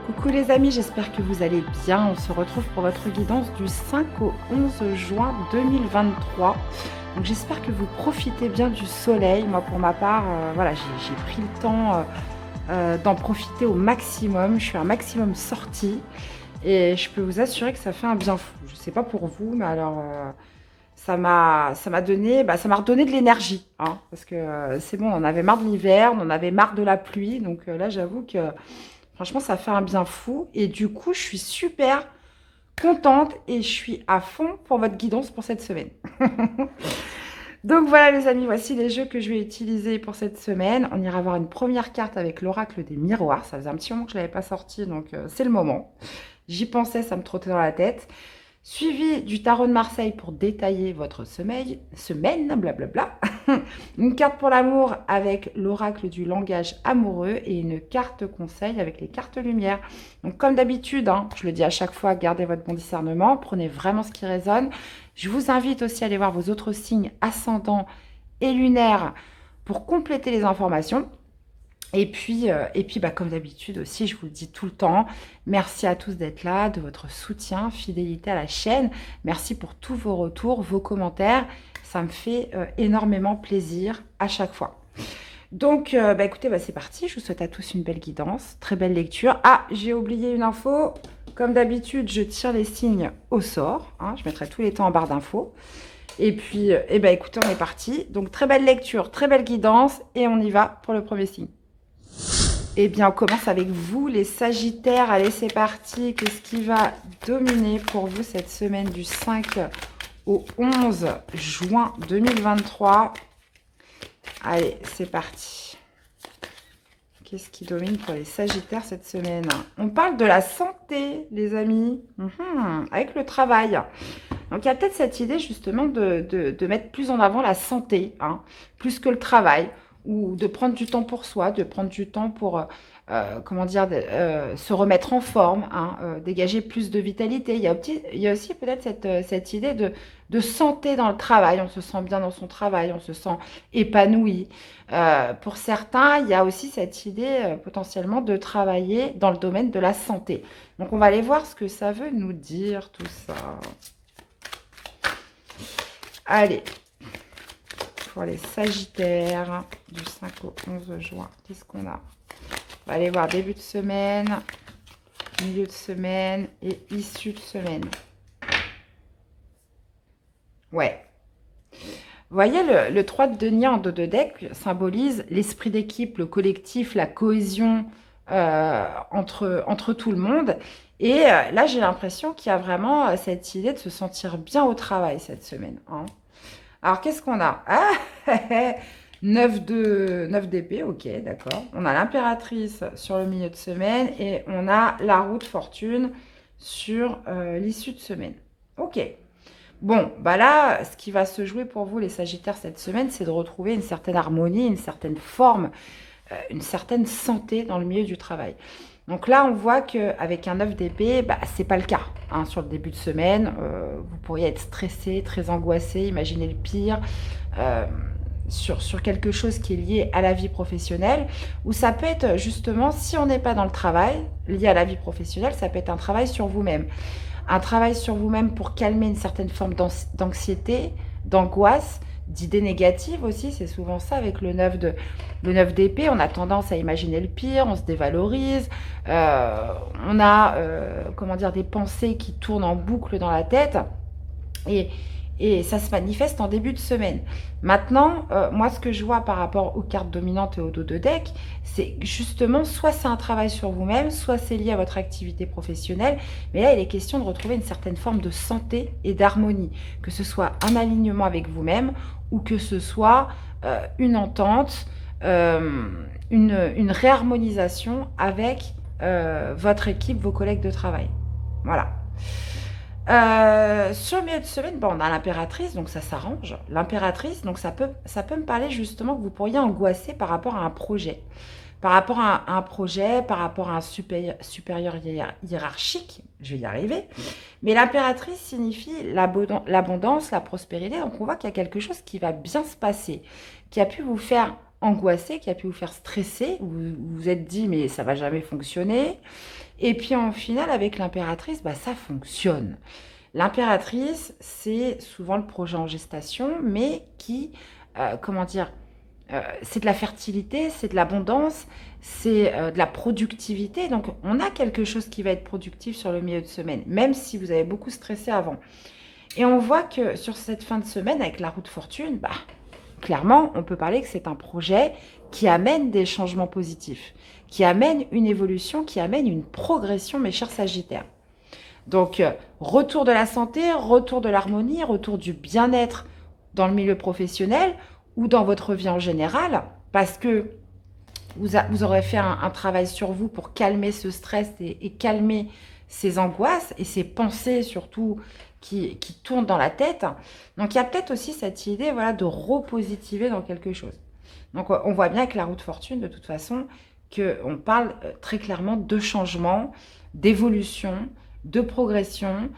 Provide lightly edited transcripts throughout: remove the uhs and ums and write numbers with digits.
Coucou les amis, j'espère que vous allez bien. On se retrouve pour votre guidance du 5 au 11 juin 2023. Donc j'espère que vous profitez bien du soleil. Moi pour ma part, voilà, j'ai pris le temps d'en profiter au maximum. Je suis un maximum sortie et je peux vous assurer que ça fait un bien fou. Je ne sais pas pour vous, mais alors ça m'a donné, ça m'a redonné de l'énergie, hein, parce que c'est bon, on avait marre de l'hiver, on en avait marre de la pluie. Donc là j'avoue que franchement, ça fait un bien fou. Et du coup, je suis super contente et je suis à fond pour votre guidance pour cette semaine. Donc voilà les amis, voici les jeux que je vais utiliser pour cette semaine. On ira voir une première carte avec l'oracle des miroirs. Ça faisait un petit moment que je ne l'avais pas sorti, donc c'est le moment. J'y pensais, ça me trottait dans la tête. Suivi du tarot de Marseille pour détailler votre semaine, blablabla. Une carte pour l'amour avec l'oracle du langage amoureux et une carte conseil avec les cartes lumière. Donc comme d'habitude, hein, je le dis à chaque fois, gardez votre bon discernement, prenez vraiment ce qui résonne. Je vous invite aussi à aller voir vos autres signes ascendants et lunaires pour compléter les informations. Et puis, comme d'habitude aussi, je vous le dis tout le temps, merci à tous d'être là, de votre soutien, fidélité à la chaîne. Merci pour tous vos retours, vos commentaires. Ça me fait énormément plaisir à chaque fois. Donc, écoutez, c'est parti. Je vous souhaite à tous une belle guidance, très belle lecture. Ah, j'ai oublié une info. Comme d'habitude, je tire les signes au sort. Hein, je mettrai tous les temps en barre d'infos. Et puis, écoutez, on est parti. Donc, très belle lecture, très belle guidance. Et on y va pour le premier signe. Eh bien, on commence avec vous, les Sagittaires. Allez, c'est parti. Qu'est-ce qui va dominer pour vous cette semaine du 5 au 11 juin 2023? Allez, c'est parti. Qu'est-ce qui domine pour les Sagittaires cette semaine? On parle de la santé, les amis, avec le travail. Donc, il y a peut-être cette idée, justement, de mettre plus en avant la santé, hein, plus que le travail, ou de prendre du temps pour soi, de prendre du temps pour, se remettre en forme, hein, dégager plus de vitalité. Il y a aussi peut-être cette idée de santé dans le travail. On se sent bien dans son travail, on se sent épanoui. Pour certains, il y a aussi cette idée potentiellement de travailler dans le domaine de la santé. Donc, on va aller voir ce que ça veut nous dire, tout ça. Allez, pour les Sagittaires, du 5 au 11 juin, qu'est-ce qu'on a? On va aller voir début de semaine, milieu de semaine et issue de semaine. Ouais. Vous voyez, le 3 de denier en dos de deck symbolise l'esprit d'équipe, le collectif, la cohésion entre tout le monde. Et là, j'ai l'impression qu'il y a vraiment cette idée de se sentir bien au travail cette semaine, hein. Alors, qu'est-ce qu'on a? Ah, 9 d'épée, ok, d'accord. On a l'impératrice sur le milieu de semaine et on a la roue de fortune sur l'issue de semaine. Ok. Bon, là, ce qui va se jouer pour vous, les Sagittaires, cette semaine, c'est de retrouver une certaine harmonie, une certaine forme, une certaine santé dans le milieu du travail. Donc là, on voit qu'avec un 9 d'épée, c'est pas le cas, hein, sur le début de semaine. Vous pourriez être stressé, très angoissé, imaginez le pire, sur quelque chose qui est lié à la vie professionnelle, ou ça peut être justement, si on n'est pas dans le travail, lié à la vie professionnelle, ça peut être un travail sur vous-même. Un travail sur vous-même pour calmer une certaine forme d'anxiété, d'angoisse, d'idées négatives aussi. C'est souvent ça avec le 9 d'épée. On a tendance à imaginer le pire, on se dévalorise. On a des pensées qui tournent en boucle dans la tête. Et ça se manifeste en début de semaine. Maintenant, moi, ce que je vois par rapport aux cartes dominantes et au dos de deck, c'est justement, soit c'est un travail sur vous-même, soit c'est lié à votre activité professionnelle. Mais là, il est question de retrouver une certaine forme de santé et d'harmonie. Que ce soit un alignement avec vous-même ou que ce soit une entente, une réharmonisation avec votre équipe, vos collègues de travail. Voilà. Sur le milieu de semaine, on a l'impératrice, donc ça s'arrange. L'impératrice, donc ça peut me parler justement que vous pourriez angoisser par rapport à un projet. Par rapport à un projet, par rapport à un supérieur hiérarchique, je vais y arriver. Mais l'impératrice signifie l'abondance, la prospérité. Donc on voit qu'il y a quelque chose qui va bien se passer, qui a pu vous faire angoisser, qui a pu vous faire stresser. Vous vous êtes dit, mais ça va jamais fonctionner. Et puis en finale, avec l'impératrice, bah, ça fonctionne. L'impératrice, c'est souvent le projet en gestation, mais qui, comment dire, c'est de la fertilité, c'est de l'abondance, c'est de la productivité. Donc, on a quelque chose qui va être productif sur le milieu de semaine, même si vous avez beaucoup stressé avant. Et on voit que sur cette fin de semaine, avec la roue de fortune, bah, clairement, on peut parler que c'est un projet qui amène des changements positifs, qui amène une évolution, qui amène une progression, mes chers Sagittaires. Donc, retour de la santé, retour de l'harmonie, retour du bien-être dans le milieu professionnel ou dans votre vie en général, parce que vous aurez fait un travail sur vous pour calmer ce stress et calmer ces angoisses et ces pensées surtout qui tournent dans la tête. Donc, il y a peut-être aussi cette idée, voilà, de repositiver dans quelque chose. Donc, on voit bien avec la roue de fortune, de toute façon, qu'on parle très clairement de changement, d'évolution, de progression,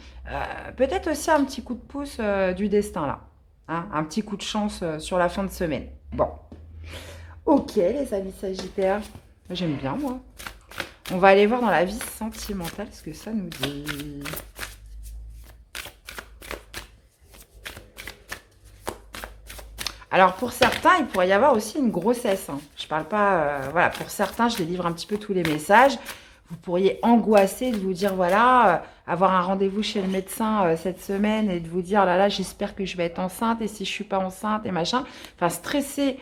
peut-être aussi un petit coup de pouce du destin là, hein, un petit coup de chance sur la fin de semaine. Bon, ok les amis Sagittaires, j'aime bien moi. On va aller voir dans la vie sentimentale ce que ça nous dit. Alors pour certains, il pourrait y avoir aussi une grossesse. Hein. Je parle pas, voilà, pour certains, je délivre un petit peu tous les messages. Vous pourriez angoisser de vous dire, voilà, avoir un rendez-vous chez le médecin cette semaine et de vous dire, là, j'espère que je vais être enceinte et si je suis pas enceinte et machin. Enfin, stresser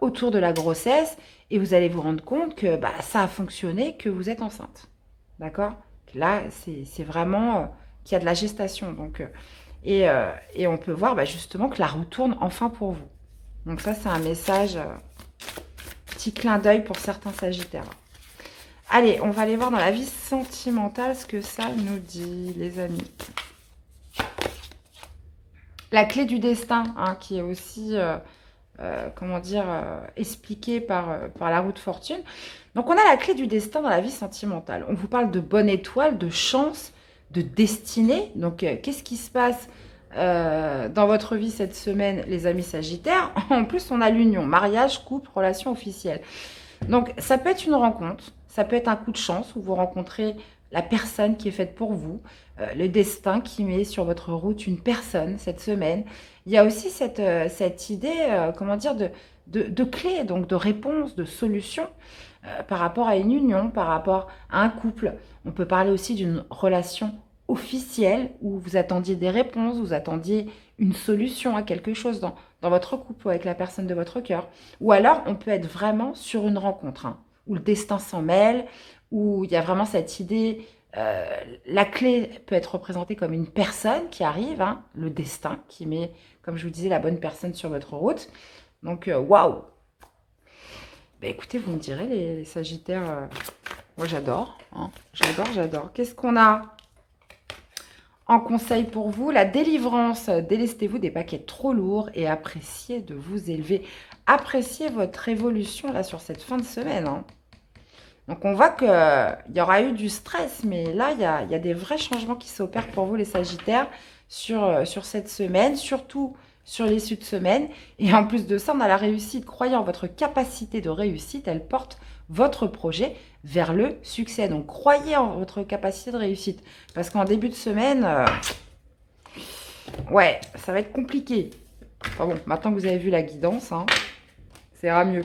autour de la grossesse et vous allez vous rendre compte que bah, ça a fonctionné, que vous êtes enceinte. D'accord? Là, c'est vraiment qu'il y a de la gestation. Donc, et on peut voir bah, justement que la roue tourne enfin pour vous. Donc ça, c'est un message, petit clin d'œil pour certains Sagittaires. Allez, on va aller voir dans la vie sentimentale ce que ça nous dit, les amis. La clé du destin, hein, qui est aussi, comment dire, expliquée par la roue de fortune. Donc, on a la clé du destin dans la vie sentimentale. On vous parle de bonne étoile, de chance, de destinée. Donc, qu'est-ce qui se passe dans votre vie cette semaine, les amis Sagittaires? En plus, on a l'union, mariage, couple, relation officielle. Donc, ça peut être une rencontre, ça peut être un coup de chance où vous rencontrez la personne qui est faite pour vous, le destin qui met sur votre route une personne cette semaine. Il y a aussi cette idée, comment dire, de clé, donc de réponse, de solution par rapport à une union, par rapport à un couple. On peut parler aussi d'une relation officielle où vous attendiez des réponses, vous attendiez une solution à quelque chose dans votre couple ou avec la personne de votre cœur. Ou alors, on peut être vraiment sur une rencontre, hein, où le destin s'en mêle, où il y a vraiment cette idée, la clé peut être représentée comme une personne qui arrive, hein, le destin qui met, comme je vous disais, la bonne personne sur votre route. Donc, waouh! Ben, écoutez, vous me direz, les Sagittaires, moi j'adore, hein, j'adore. Qu'est-ce qu'on a en conseil pour vous? La délivrance. Délestez-vous des paquets trop lourds et appréciez de vous élever. Appréciez votre évolution là sur cette fin de semaine. Hein. Donc, on voit qu'il y aura eu du stress, mais là, il y a des vrais changements qui s'opèrent pour vous, les Sagittaires, sur cette semaine, surtout sur l'issue de semaine. Et en plus de ça, on a la réussite. Croyez en votre capacité de réussite, elle porte votre projet vers le succès. Donc, croyez en votre capacité de réussite. Parce qu'en début de semaine, ouais, ça va être compliqué. Enfin bon, maintenant que vous avez vu la guidance, hein, ça ira mieux.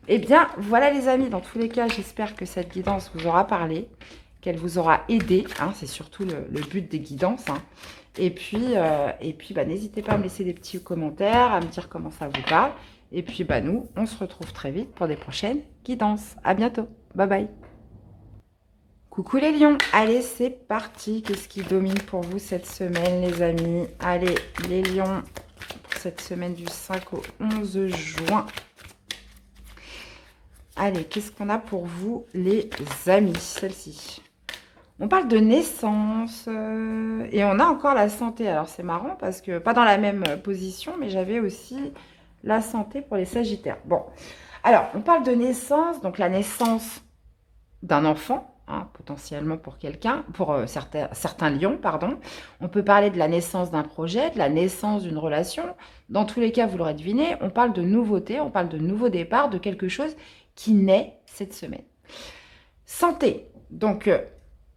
Eh bien, voilà les amis, dans tous les cas, j'espère que cette guidance vous aura parlé, qu'elle vous aura aidé. Hein, c'est surtout le but des guidances. Hein. Et puis bah, n'hésitez pas à me laisser des petits commentaires, à me dire comment ça vous parle. Et puis, bah, nous, on se retrouve très vite pour des prochaines guidances. À bientôt. Bye bye. Coucou les lions. Allez, c'est parti. Qu'est-ce qui domine pour vous cette semaine, les amis? Allez, les lions, pour cette semaine du 5 au 11 juin. Allez, qu'est-ce qu'on a pour vous, les amis? Celle-ci. On parle de naissance et on a encore la santé. Alors, c'est marrant parce que, pas dans la même position, mais j'avais aussi la santé pour les Sagittaires. Bon, alors, on parle de naissance, donc la naissance d'un enfant, hein, potentiellement pour quelqu'un, pour certains lions, pardon. On peut parler de la naissance d'un projet, de la naissance d'une relation. Dans tous les cas, vous l'aurez deviné, on parle de nouveauté, on parle de nouveau départ, de quelque chose qui naît cette semaine. Santé. Donc,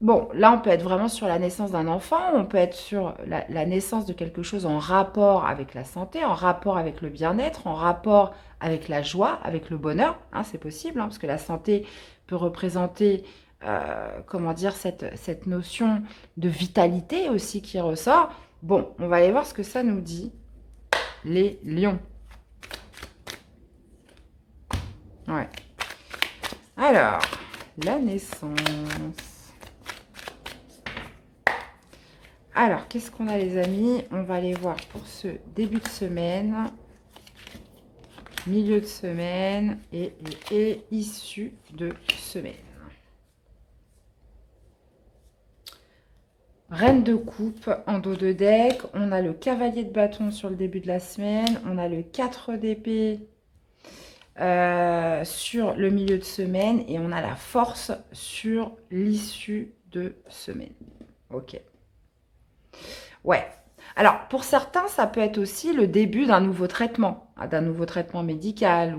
bon, là, on peut être vraiment sur la naissance d'un enfant, on peut être sur la naissance de quelque chose en rapport avec la santé, en rapport avec le bien-être, en rapport avec la joie, avec le bonheur, hein, c'est possible, hein, parce que la santé peut représenter, comment dire, cette notion de vitalité aussi qui ressort. Bon, on va aller voir ce que ça nous dit, les lions. Ouais. Alors, la naissance. Alors, qu'est-ce qu'on a les amis? On va aller voir pour ce début de semaine, milieu de semaine et issue de semaine. Reine de coupe en dos de deck, on a le cavalier de bâton sur le début de la semaine, on a le 4 d'épée sur le milieu de semaine et on a la force sur l'issue de semaine. Ok. Ouais. Alors, pour certains, ça peut être aussi le début d'un nouveau traitement médical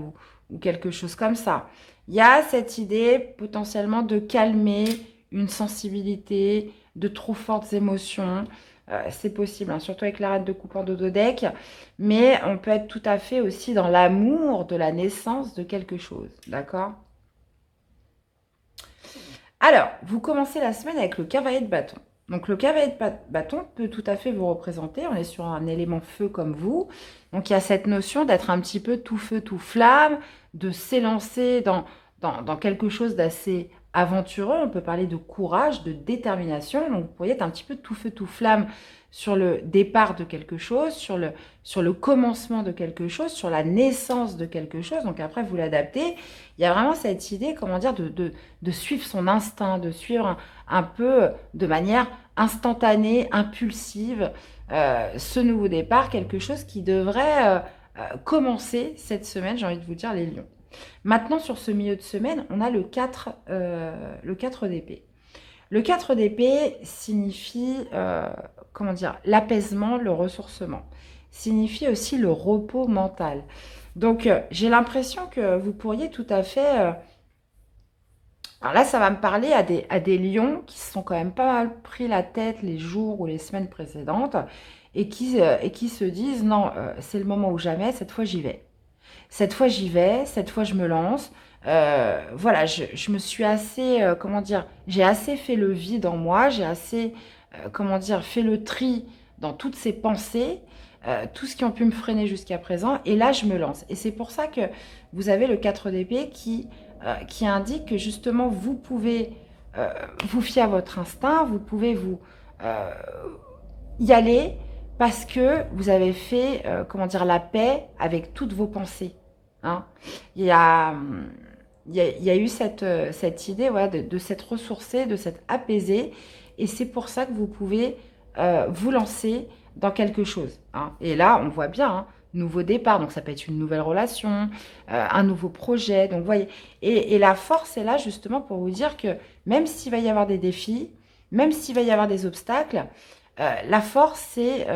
ou quelque chose comme ça. Il y a cette idée potentiellement de calmer une sensibilité, de trop fortes émotions. C'est possible, hein, surtout avec la reine de coupe en dododec. Mais on peut être tout à fait aussi dans l'amour de la naissance de quelque chose. D'accord? Alors, vous commencez la semaine avec le cavalier de bâton. Donc, le cavalier de bâton peut tout à fait vous représenter. On est sur un élément feu comme vous. Donc, il y a cette notion d'être un petit peu tout feu, tout flamme, de s'élancer dans quelque chose d'assez aventureux. On peut parler de courage, de détermination. Donc, vous pourriez être un petit peu tout feu, tout flamme sur le départ de quelque chose, sur le commencement de quelque chose, sur la naissance de quelque chose. Donc, après, vous l'adaptez. Il y a vraiment cette idée, comment dire, de suivre son instinct, de suivre un peu de manière instantanée, impulsive, ce nouveau départ, quelque chose qui devrait commencer cette semaine, j'ai envie de vous dire, les lions. Maintenant, sur ce milieu de semaine, on a le 4 d'épée. Le 4 d'épée signifie, comment dire, l'apaisement, le ressourcement. Signifie aussi le repos mental. Donc, j'ai l'impression que vous pourriez tout à fait... alors là, ça va me parler à des lions qui se sont quand même pas mal pris la tête les jours ou les semaines précédentes et qui se disent, non, c'est le moment ou jamais, cette fois j'y vais. Cette fois j'y vais, cette fois je me lance. Voilà, je me suis assez, comment dire, j'ai assez fait le vide en moi, j'ai assez, comment dire, fait le tri dans toutes ces pensées, tout ce qui ont pu me freiner jusqu'à présent, et là je me lance. Et c'est pour ça que vous avez le 4 d'épée qui indique que justement vous pouvez vous fier à votre instinct, vous pouvez vous euh, y aller parce que vous avez fait, comment dire, la paix avec toutes vos pensées. Hein. Il y a, il y a eu cette idée voilà, de s'être ressourcé, de s'être apaisé, et c'est pour ça que vous pouvez vous lancer dans quelque chose. Hein. Et là, on voit bien, hein, nouveau départ, donc ça peut être une nouvelle relation, un nouveau projet, donc vous voyez. Et la force est là justement pour vous dire que même s'il va y avoir des défis, même s'il va y avoir des obstacles, la force, c'est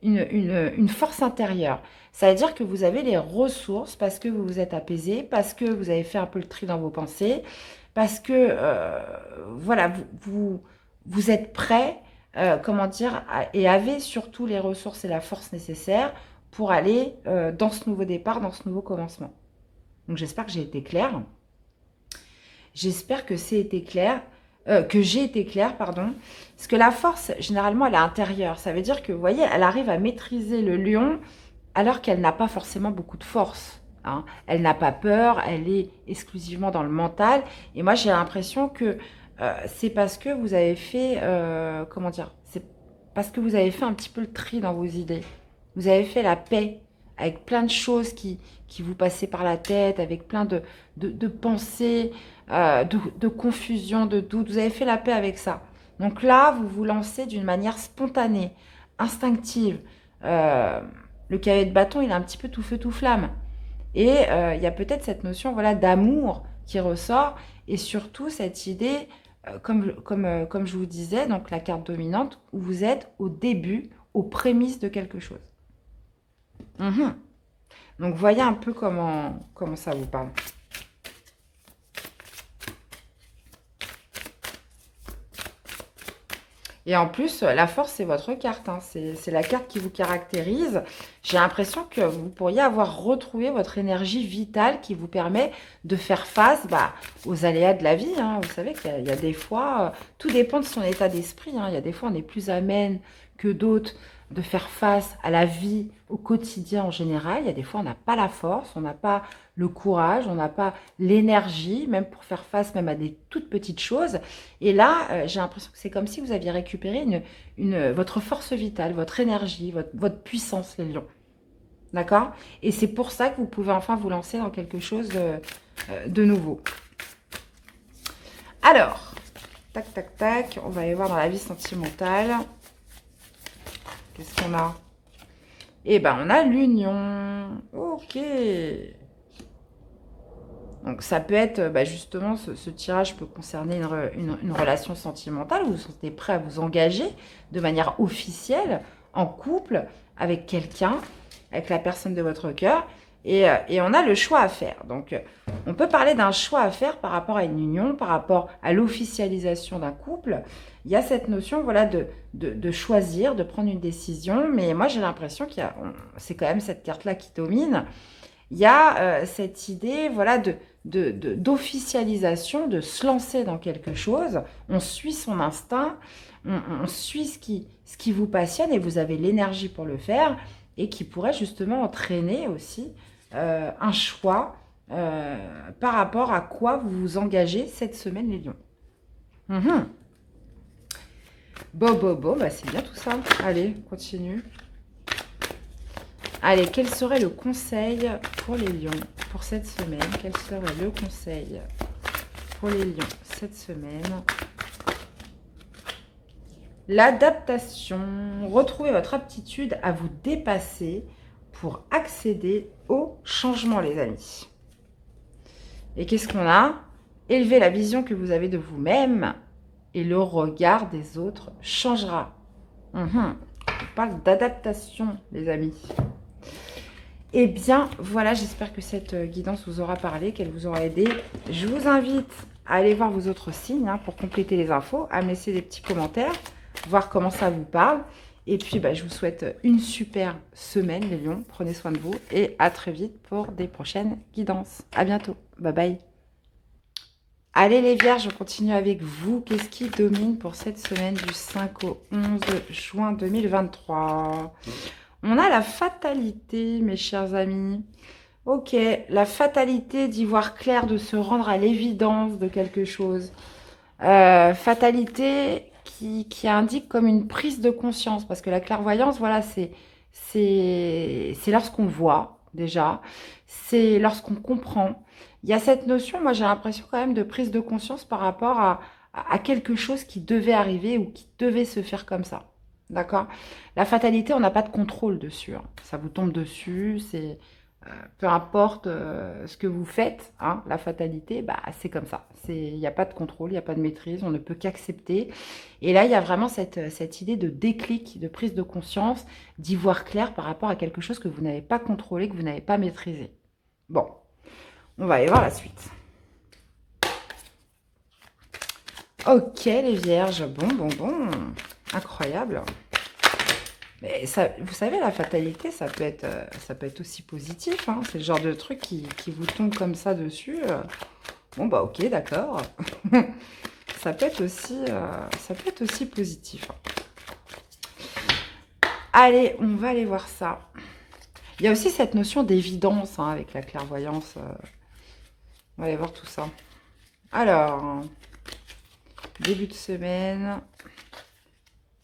une force intérieure. Ça veut dire que vous avez les ressources parce que vous vous êtes apaisé, parce que vous avez fait un peu le tri dans vos pensées, parce que voilà, vous êtes prêt, comment dire, et avez surtout les ressources et la force nécessaires pour aller dans ce nouveau départ, dans ce nouveau commencement. Donc j'espère que j'ai été claire. J'espère que c'est été clair, que j'ai été claire, pardon. Parce que la force, généralement, elle est intérieure. Ça veut dire que, vous voyez, elle arrive à maîtriser le lion alors qu'elle n'a pas forcément beaucoup de force. Hein. Elle n'a pas peur, elle est exclusivement dans le mental. Et moi, j'ai l'impression que c'est parce que vous avez fait, comment dire, c'est parce que vous avez fait un petit peu le tri dans vos idées. Vous avez fait la paix avec plein de choses qui vous passaient par la tête, avec plein de pensées, de confusion, de doute. Vous avez fait la paix avec ça. Donc là, vous vous lancez d'une manière spontanée, instinctive. Le cavalier de bâton, il est un petit peu tout feu, tout flamme. Et il y a peut-être cette notion voilà, d'amour qui ressort. Et surtout, cette idée, comme je vous disais, donc la carte dominante, où vous êtes au début, aux prémices de quelque chose. Mhm. Donc, voyez un peu comment ça vous parle. Et en plus, la force, c'est votre carte, hein. C'est la carte qui vous caractérise. J'ai l'impression que vous pourriez avoir retrouvé votre énergie vitale qui vous permet de faire face aux aléas de la vie, hein. Vous savez qu'il y a des fois, tout dépend de son état d'esprit, hein. Il y a des fois, on est plus amène que d'autres de faire face à la vie au quotidien en général. Il y a des fois, on n'a pas la force, on n'a pas le courage, on n'a pas l'énergie, même pour faire face même à des toutes petites choses. Et là, j'ai l'impression que c'est comme si vous aviez récupéré votre force vitale, votre énergie, votre puissance, les lions. D'accord? Et c'est pour ça que vous pouvez enfin vous lancer dans quelque chose de nouveau. Alors, tac, tac, tac, on va aller voir dans la vie sentimentale. Qu'est-ce qu'on a? Eh ben, on a l'union. Ok. Donc, ça peut être, justement, ce tirage peut concerner une relation sentimentale. Vous vous sentez prêt à vous engager de manière officielle, en couple, avec quelqu'un, avec la personne de votre cœur. Et on a le choix à faire. Donc, on peut parler d'un choix à faire par rapport à une union, par rapport à l'officialisation d'un couple. Il y a cette notion, voilà, de choisir, de prendre une décision. Mais moi, j'ai l'impression c'est quand même cette carte-là qui domine. Il y a cette idée, voilà, d'officialisation, de se lancer dans quelque chose. On suit son instinct, on suit ce qui vous passionne et vous avez l'énergie pour le faire et qui pourrait justement entraîner aussi un choix par rapport à quoi vous vous engagez cette semaine, les lions. Bon, c'est bien tout ça. Allez, continue. Allez, quel serait le conseil pour les lions pour cette semaine? Quel serait le conseil pour les lions cette semaine? L'adaptation. Retrouvez votre aptitude à vous dépasser pour accéder au changement, les amis. Et qu'est-ce qu'on a? Élevez la vision que vous avez de vous-même et le regard des autres changera. On parle d'adaptation, les amis. Eh bien, voilà, j'espère que cette guidance vous aura parlé, qu'elle vous aura aidé. Je vous invite à aller voir vos autres signes pour compléter les infos, à me laisser des petits commentaires, voir comment ça vous parle. Et puis, je vous souhaite une super semaine, les lions. Prenez soin de vous et à très vite pour des prochaines guidances. À bientôt. Bye bye. Allez les vierges, on continue avec vous. Qu'est-ce qui domine pour cette semaine du 5 au 11 juin 2023 ? On a la fatalité, mes chers amis. Ok, la fatalité d'y voir clair, de se rendre à l'évidence de quelque chose. Fatalité qui indique comme une prise de conscience. Parce que la clairvoyance, voilà, c'est lorsqu'on voit, déjà. C'est lorsqu'on comprend. Il y a cette notion, moi j'ai l'impression quand même de prise de conscience par rapport à quelque chose qui devait arriver ou qui devait se faire comme ça. D'accord? La fatalité, on n'a pas de contrôle dessus. Ça vous tombe dessus, c'est peu importe ce que vous faites, la fatalité, c'est comme ça. Il n'y a pas de contrôle, il n'y a pas de maîtrise, on ne peut qu'accepter. Et là, il y a vraiment cette idée de déclic, de prise de conscience, d'y voir clair par rapport à quelque chose que vous n'avez pas contrôlé, que vous n'avez pas maîtrisé. Bon, on va aller voir la suite. Ok, les vierges, bon. Incroyable. Mais ça, vous savez, la fatalité, ça peut être aussi positif. C'est le genre de truc qui vous tombe comme ça dessus. Bon, ok, d'accord. ça peut être aussi positif. Allez, on va aller voir ça. Il y a aussi cette notion d'évidence avec la clairvoyance. On va aller voir tout ça. Alors, début de semaine...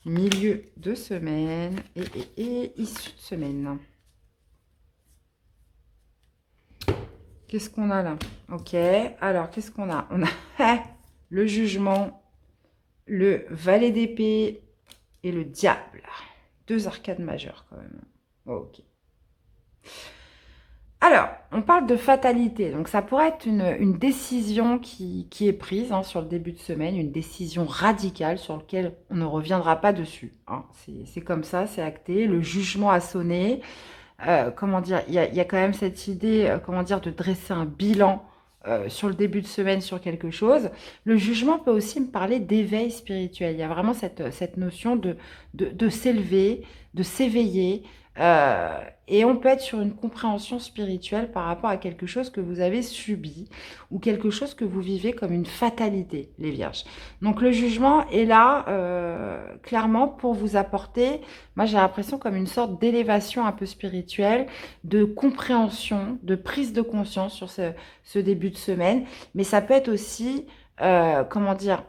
Milieu de semaine et issue de semaine. Qu'est-ce qu'on a là? Ok, alors qu'est-ce qu'on a? On a le jugement, le valet d'épée et le diable. 2 arcades majeures quand même. Ok. Alors, on parle de fatalité. Donc, ça pourrait être une décision qui est prise sur le début de semaine, une décision radicale sur laquelle on ne reviendra pas dessus. C'est comme ça, c'est acté. Le jugement a sonné. Comment dire, il y a quand même cette idée, de dresser un bilan sur le début de semaine sur quelque chose. Le jugement peut aussi me parler d'éveil spirituel. Il y a vraiment cette notion de s'élever, de s'éveiller. Et on peut être sur une compréhension spirituelle par rapport à quelque chose que vous avez subi ou quelque chose que vous vivez comme une fatalité, les vierges. Donc le jugement est là clairement pour vous apporter, moi j'ai l'impression comme une sorte d'élévation un peu spirituelle, de compréhension, de prise de conscience sur ce début de semaine. Mais ça peut être aussi, comment dire,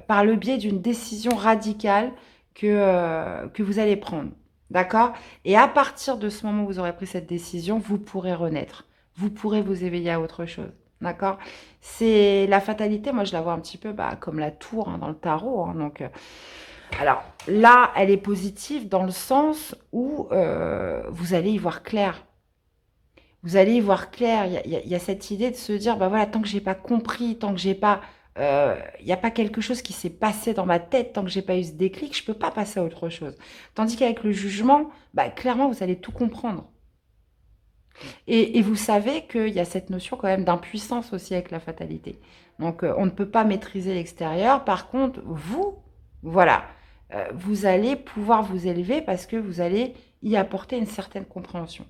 par le biais d'une décision radicale que vous allez prendre. D'accord? Et à partir de ce moment où vous aurez pris cette décision, vous pourrez renaître. Vous pourrez vous éveiller à autre chose. D'accord? C'est la fatalité, moi je la vois un petit peu comme la tour dans le tarot. Donc, alors là, elle est positive dans le sens où vous allez y voir clair. Vous allez y voir clair. Il y a cette idée de se dire, voilà, tant que j'ai pas compris, tant que j'ai pas, il n'y a pas quelque chose qui s'est passé dans ma tête, tant que j'ai pas eu ce déclic, je peux pas passer à autre chose. Tandis qu'avec le jugement, clairement, vous allez tout comprendre. Et vous savez qu'il y a cette notion quand même d'impuissance aussi avec la fatalité. Donc, on ne peut pas maîtriser l'extérieur. Par contre, vous, voilà, vous allez pouvoir vous élever parce que vous allez y apporter une certaine compréhension.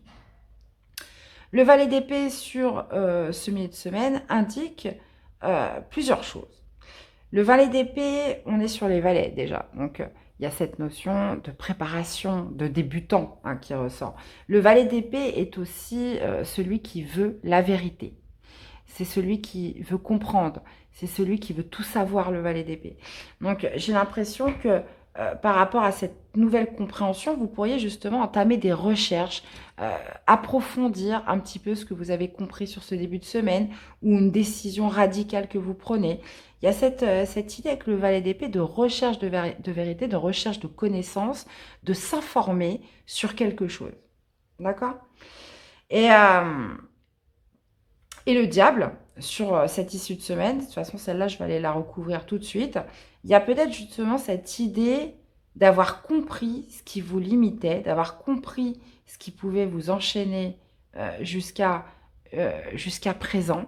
Le valet d'épée sur ce milieu de semaine indique plusieurs choses. Le valet d'épée, on est sur les valets déjà. Donc, il y a cette notion de préparation, de débutant qui ressort. Le valet d'épée est aussi celui qui veut la vérité. C'est celui qui veut comprendre. C'est celui qui veut tout savoir, le valet d'épée. Donc, j'ai l'impression que par rapport à cette nouvelle compréhension, vous pourriez justement entamer des recherches, approfondir un petit peu ce que vous avez compris sur ce début de semaine ou une décision radicale que vous prenez. Il y a cette idée avec le valet d'épée de recherche de vérité, de recherche de connaissances, de s'informer sur quelque chose. D'accord ? Et le diable, sur cette issue de semaine, de toute façon celle-là je vais aller la recouvrir tout de suite, il y a peut-être justement cette idée d'avoir compris ce qui vous limitait, d'avoir compris ce qui pouvait vous enchaîner jusqu'à présent,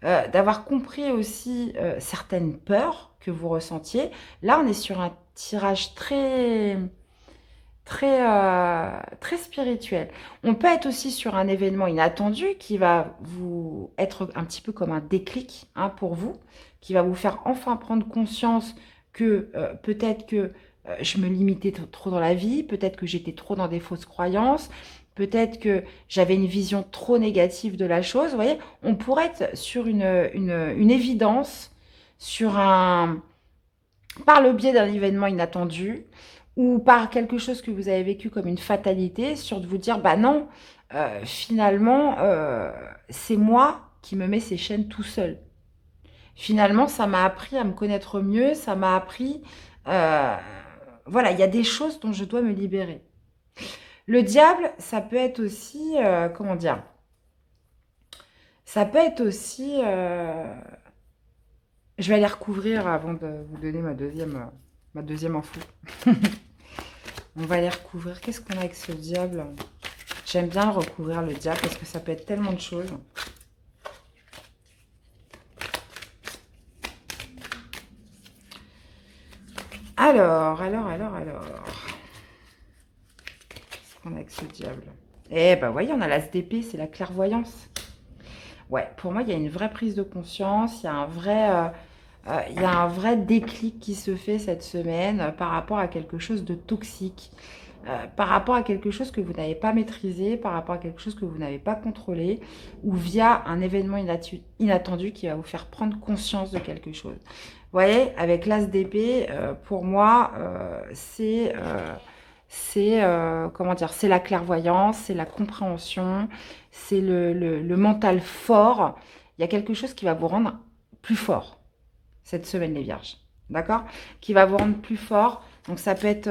d'avoir compris aussi certaines peurs que vous ressentiez. Là on est sur un tirage très spirituel. On peut être aussi sur un événement inattendu qui va vous être un petit peu comme un déclic pour vous, qui va vous faire enfin prendre conscience que peut-être que je me limitais trop dans la vie, peut-être que j'étais trop dans des fausses croyances, peut-être que j'avais une vision trop négative de la chose. Vous voyez, on pourrait être sur une évidence, par le biais d'un événement inattendu, ou par quelque chose que vous avez vécu comme une fatalité, sur de vous dire, non, finalement, c'est moi qui me mets ces chaînes tout seul. Finalement, ça m'a appris à me connaître mieux, ça m'a appris, voilà, il y a des choses dont je dois me libérer. Le diable, ça peut être aussi, comment dire, ça peut être aussi, je vais aller recouvrir avant de vous donner ma deuxième info. On va aller recouvrir. Qu'est-ce qu'on a avec ce diable? J'aime bien recouvrir le diable parce que ça peut être tellement de choses. Alors. Qu'est-ce qu'on a avec ce diable? Eh ben, voyez, on a l'as d'épée, c'est la clairvoyance. Ouais, pour moi, il y a une vraie prise de conscience, il y a un vrai déclic qui se fait cette semaine par rapport à quelque chose de toxique, par rapport à quelque chose que vous n'avez pas maîtrisé, par rapport à quelque chose que vous n'avez pas contrôlé, ou via un événement inattendu qui va vous faire prendre conscience de quelque chose. Vous voyez, avec l'as d'épée, pour moi, c'est comment dire, c'est la clairvoyance, c'est la compréhension, c'est le mental fort. Il y a quelque chose qui va vous rendre plus fort cette semaine, les vierges. D'accord? Qui va vous rendre plus fort. Donc, ça peut être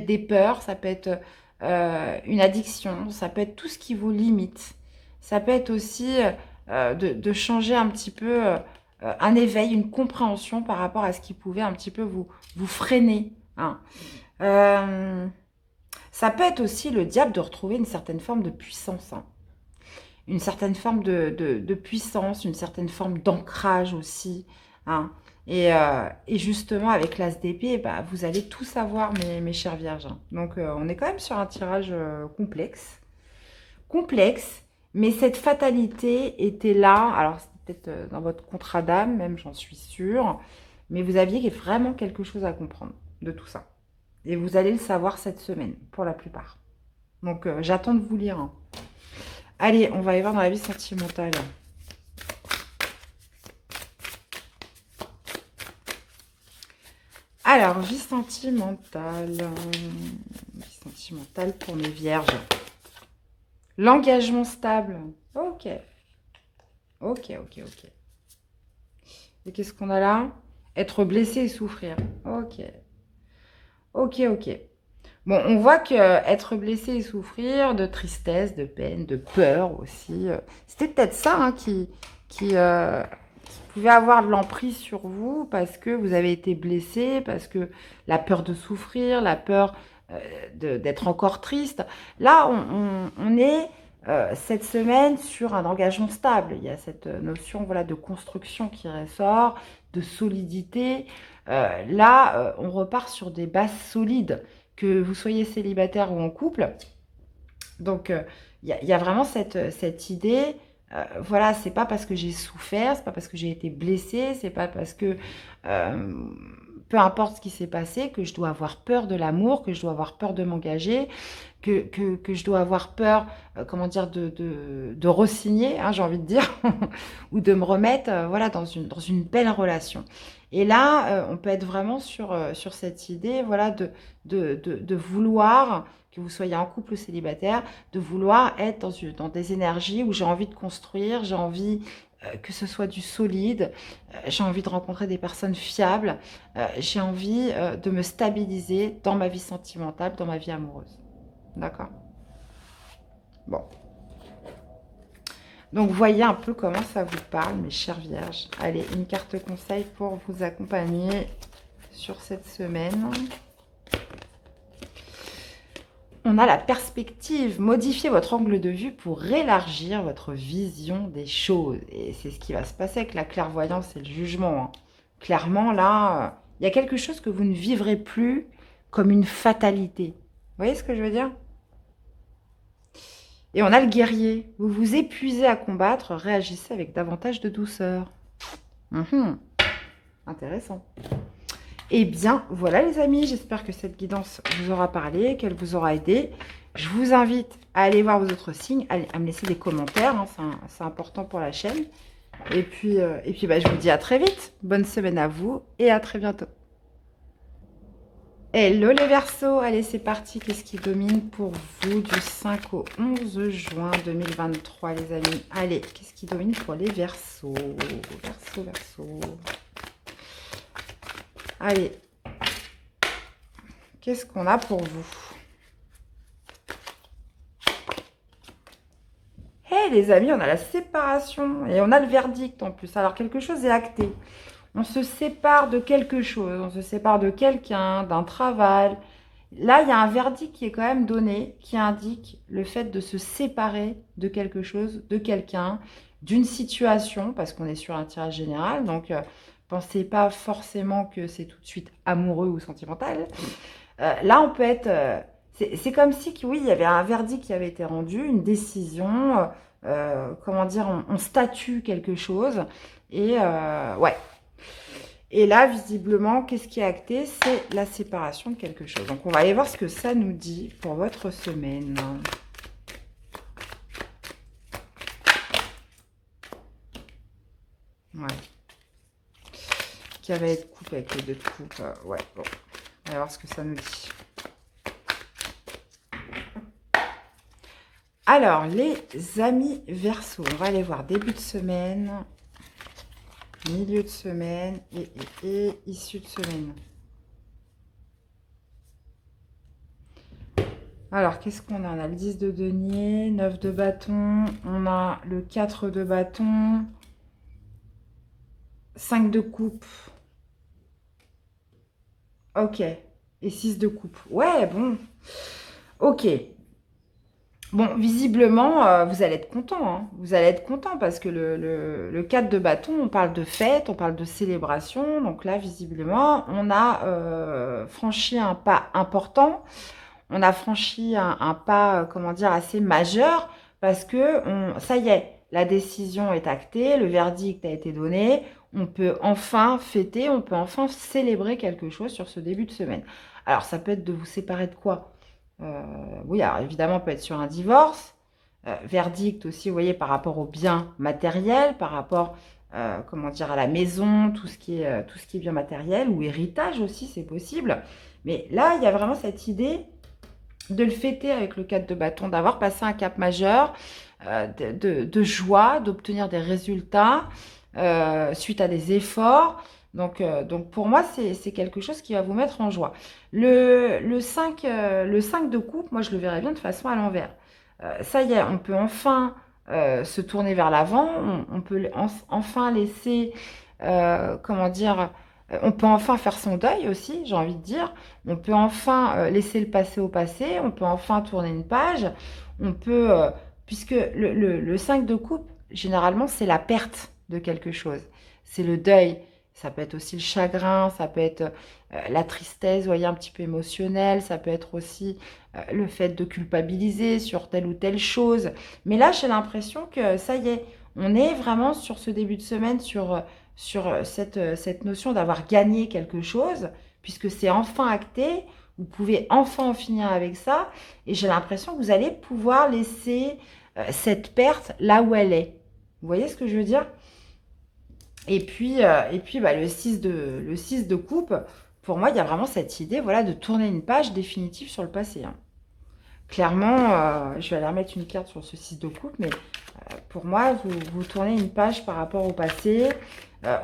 des peurs, ça peut être une addiction, ça peut être tout ce qui vous limite. Ça peut être aussi de changer un petit peu un éveil, une compréhension par rapport à ce qui pouvait un petit peu vous freiner. Ça peut être aussi le diable de retrouver une certaine forme de puissance. une certaine forme de puissance, une certaine forme d'ancrage aussi, hein. Et justement, avec l'as d'épée, bah, vous allez tout savoir, mes chères vierges, hein. Donc, on est quand même sur un tirage complexe. Complexe, mais cette fatalité était là. Alors, c'est peut-être dans votre contrat d'âme, même, j'en suis sûre. Mais vous aviez vraiment quelque chose à comprendre de tout ça. Et vous allez le savoir cette semaine, pour la plupart. Donc, j'attends de vous lire, hein. Allez, on va aller voir dans la vie sentimentale. Alors, vie sentimentale. Vie sentimentale pour mes vierges. L'engagement stable. Ok. Ok, ok, ok. Et qu'est-ce qu'on a là? Être blessé et souffrir. Ok. Ok, ok. Bon, on voit que être blessé et souffrir de tristesse, de peine, de peur aussi, c'était peut-être ça, hein, qui pouvait avoir de l'emprise sur vous parce que vous avez été blessé, parce que la peur de souffrir, la peur d'être encore triste. Là, on est cette semaine sur un engagement stable. Il y a cette notion, voilà, de construction qui ressort, de solidité. Là, on repart sur des bases solides, que vous soyez célibataire ou en couple. Donc, il y a vraiment cette idée, voilà, c'est pas parce que j'ai souffert, c'est pas parce que j'ai été blessée, c'est pas parce que, euh, peu importe ce qui s'est passé, que je dois avoir peur de l'amour, que je dois avoir peur de m'engager, que je dois avoir peur, comment dire, de re-signer, hein, j'ai envie de dire, ou de me remettre, voilà, dans une belle relation. Et là, on peut être vraiment sur cette idée, voilà, de vouloir, que vous soyez en couple ou célibataire, de vouloir être dans des énergies où j'ai envie de construire, j'ai envie que ce soit du solide, j'ai envie de rencontrer des personnes fiables, j'ai envie de me stabiliser dans ma vie sentimentale, dans ma vie amoureuse. D'accord? Bon. Donc, voyez un peu comment ça vous parle, mes chères vierges. Allez, une carte conseil pour vous accompagner sur cette semaine. On a la perspective. Modifiez votre angle de vue pour élargir votre vision des choses. Et c'est ce qui va se passer avec la clairvoyance et le jugement, hein. Clairement, là, il y a quelque chose que vous ne vivrez plus comme une fatalité. Vous voyez ce que je veux dire? Et on a le guerrier. Vous vous épuisez à combattre, réagissez avec davantage de douceur. Intéressant. Eh bien, voilà les amis, j'espère que cette guidance vous aura parlé, qu'elle vous aura aidé. Je vous invite à aller voir vos autres signes, à me laisser des commentaires, hein, c'est important pour la chaîne. Et puis bah, je vous dis à très vite. Bonne semaine à vous et à très bientôt. Hello les Verseaux, allez c'est parti, qu'est-ce qui domine pour vous du 5 au 11 juin 2023 les amis? Allez, qu'est-ce qui domine pour les Verseaux? Verseaux. Allez, qu'est-ce qu'on a pour vous? Hey les amis, on a la séparation et on a le verdict en plus. Alors quelque chose est acté. On se sépare de quelque chose, on se sépare de quelqu'un, d'un travail. Là, il y a un verdict qui est quand même donné, qui indique le fait de se séparer de quelque chose, de quelqu'un, d'une situation, parce qu'on est sur un tirage général, donc pensez pas forcément que c'est tout de suite amoureux ou sentimental. Là, on peut être... c'est comme si, oui, il y avait un verdict qui avait été rendu, une décision, comment dire, on statue quelque chose, et ouais. Et là, visiblement, qu'est-ce qui est acté? C'est la séparation de quelque chose. Donc, on va aller voir ce que ça nous dit pour votre semaine. Ouais. Qui avait être coupe avec les deux de coupe. Ouais, bon. On va voir ce que ça nous dit. Alors, les amis Verseaux, on va aller voir début de semaine, milieu de semaine et issue de semaine. Alors, qu'est-ce qu'on a? On a le 10 de denier, 9 de bâton, on a le 4 de bâton, 5 de coupe. Ok. Et 6 de coupe. Ouais, bon. Ok. Bon, visiblement, vous allez être content, hein. Vous allez être content parce que le 4 de bâton, on parle de fête, on parle de célébration. Donc là, visiblement, on a franchi un pas important. On a franchi un pas, comment dire, assez majeur parce que ça y est, la décision est actée, le verdict a été donné. On peut enfin fêter, on peut enfin célébrer quelque chose sur ce début de semaine. Alors, ça peut être de vous séparer de quoi? Oui, alors évidemment, on peut être sur un divorce. Verdict aussi, vous voyez, par rapport aux biens matériels, par rapport, comment dire, à la maison, tout ce qui est bien matériel, ou héritage aussi, c'est possible. Mais là, il y a vraiment cette idée de le fêter avec le 4 de bâton, d'avoir passé un cap majeur, de joie, d'obtenir des résultats suite à des efforts. Donc pour moi, c'est quelque chose qui va vous mettre en joie. Le 5 de coupe, moi je le verrais bien de façon à l'envers. Ça y est, on peut enfin se tourner vers l'avant, on peut enfin laisser, comment dire, on peut enfin faire son deuil aussi, j'ai envie de dire. On peut enfin laisser le passé au passé, on peut enfin tourner une page, on peut, puisque le 5 de coupe, généralement, c'est la perte de quelque chose. C'est le deuil. Ça peut être aussi le chagrin, ça peut être la tristesse, vous voyez, un petit peu émotionnelle, ça peut être aussi le fait de culpabiliser sur telle ou telle chose. Mais là, j'ai l'impression que ça y est, on est vraiment sur ce début de semaine, sur cette notion d'avoir gagné quelque chose, puisque c'est enfin acté, vous pouvez enfin en finir avec ça, et j'ai l'impression que vous allez pouvoir laisser cette perte là où elle est. Vous voyez ce que je veux dire? Et puis bah, le 6 de coupe, pour moi, il y a vraiment cette idée, voilà, de tourner une page définitive sur le passé, hein. Clairement, je vais aller remettre une carte sur ce 6 de coupe, mais pour moi, vous tournez une page par rapport au passé.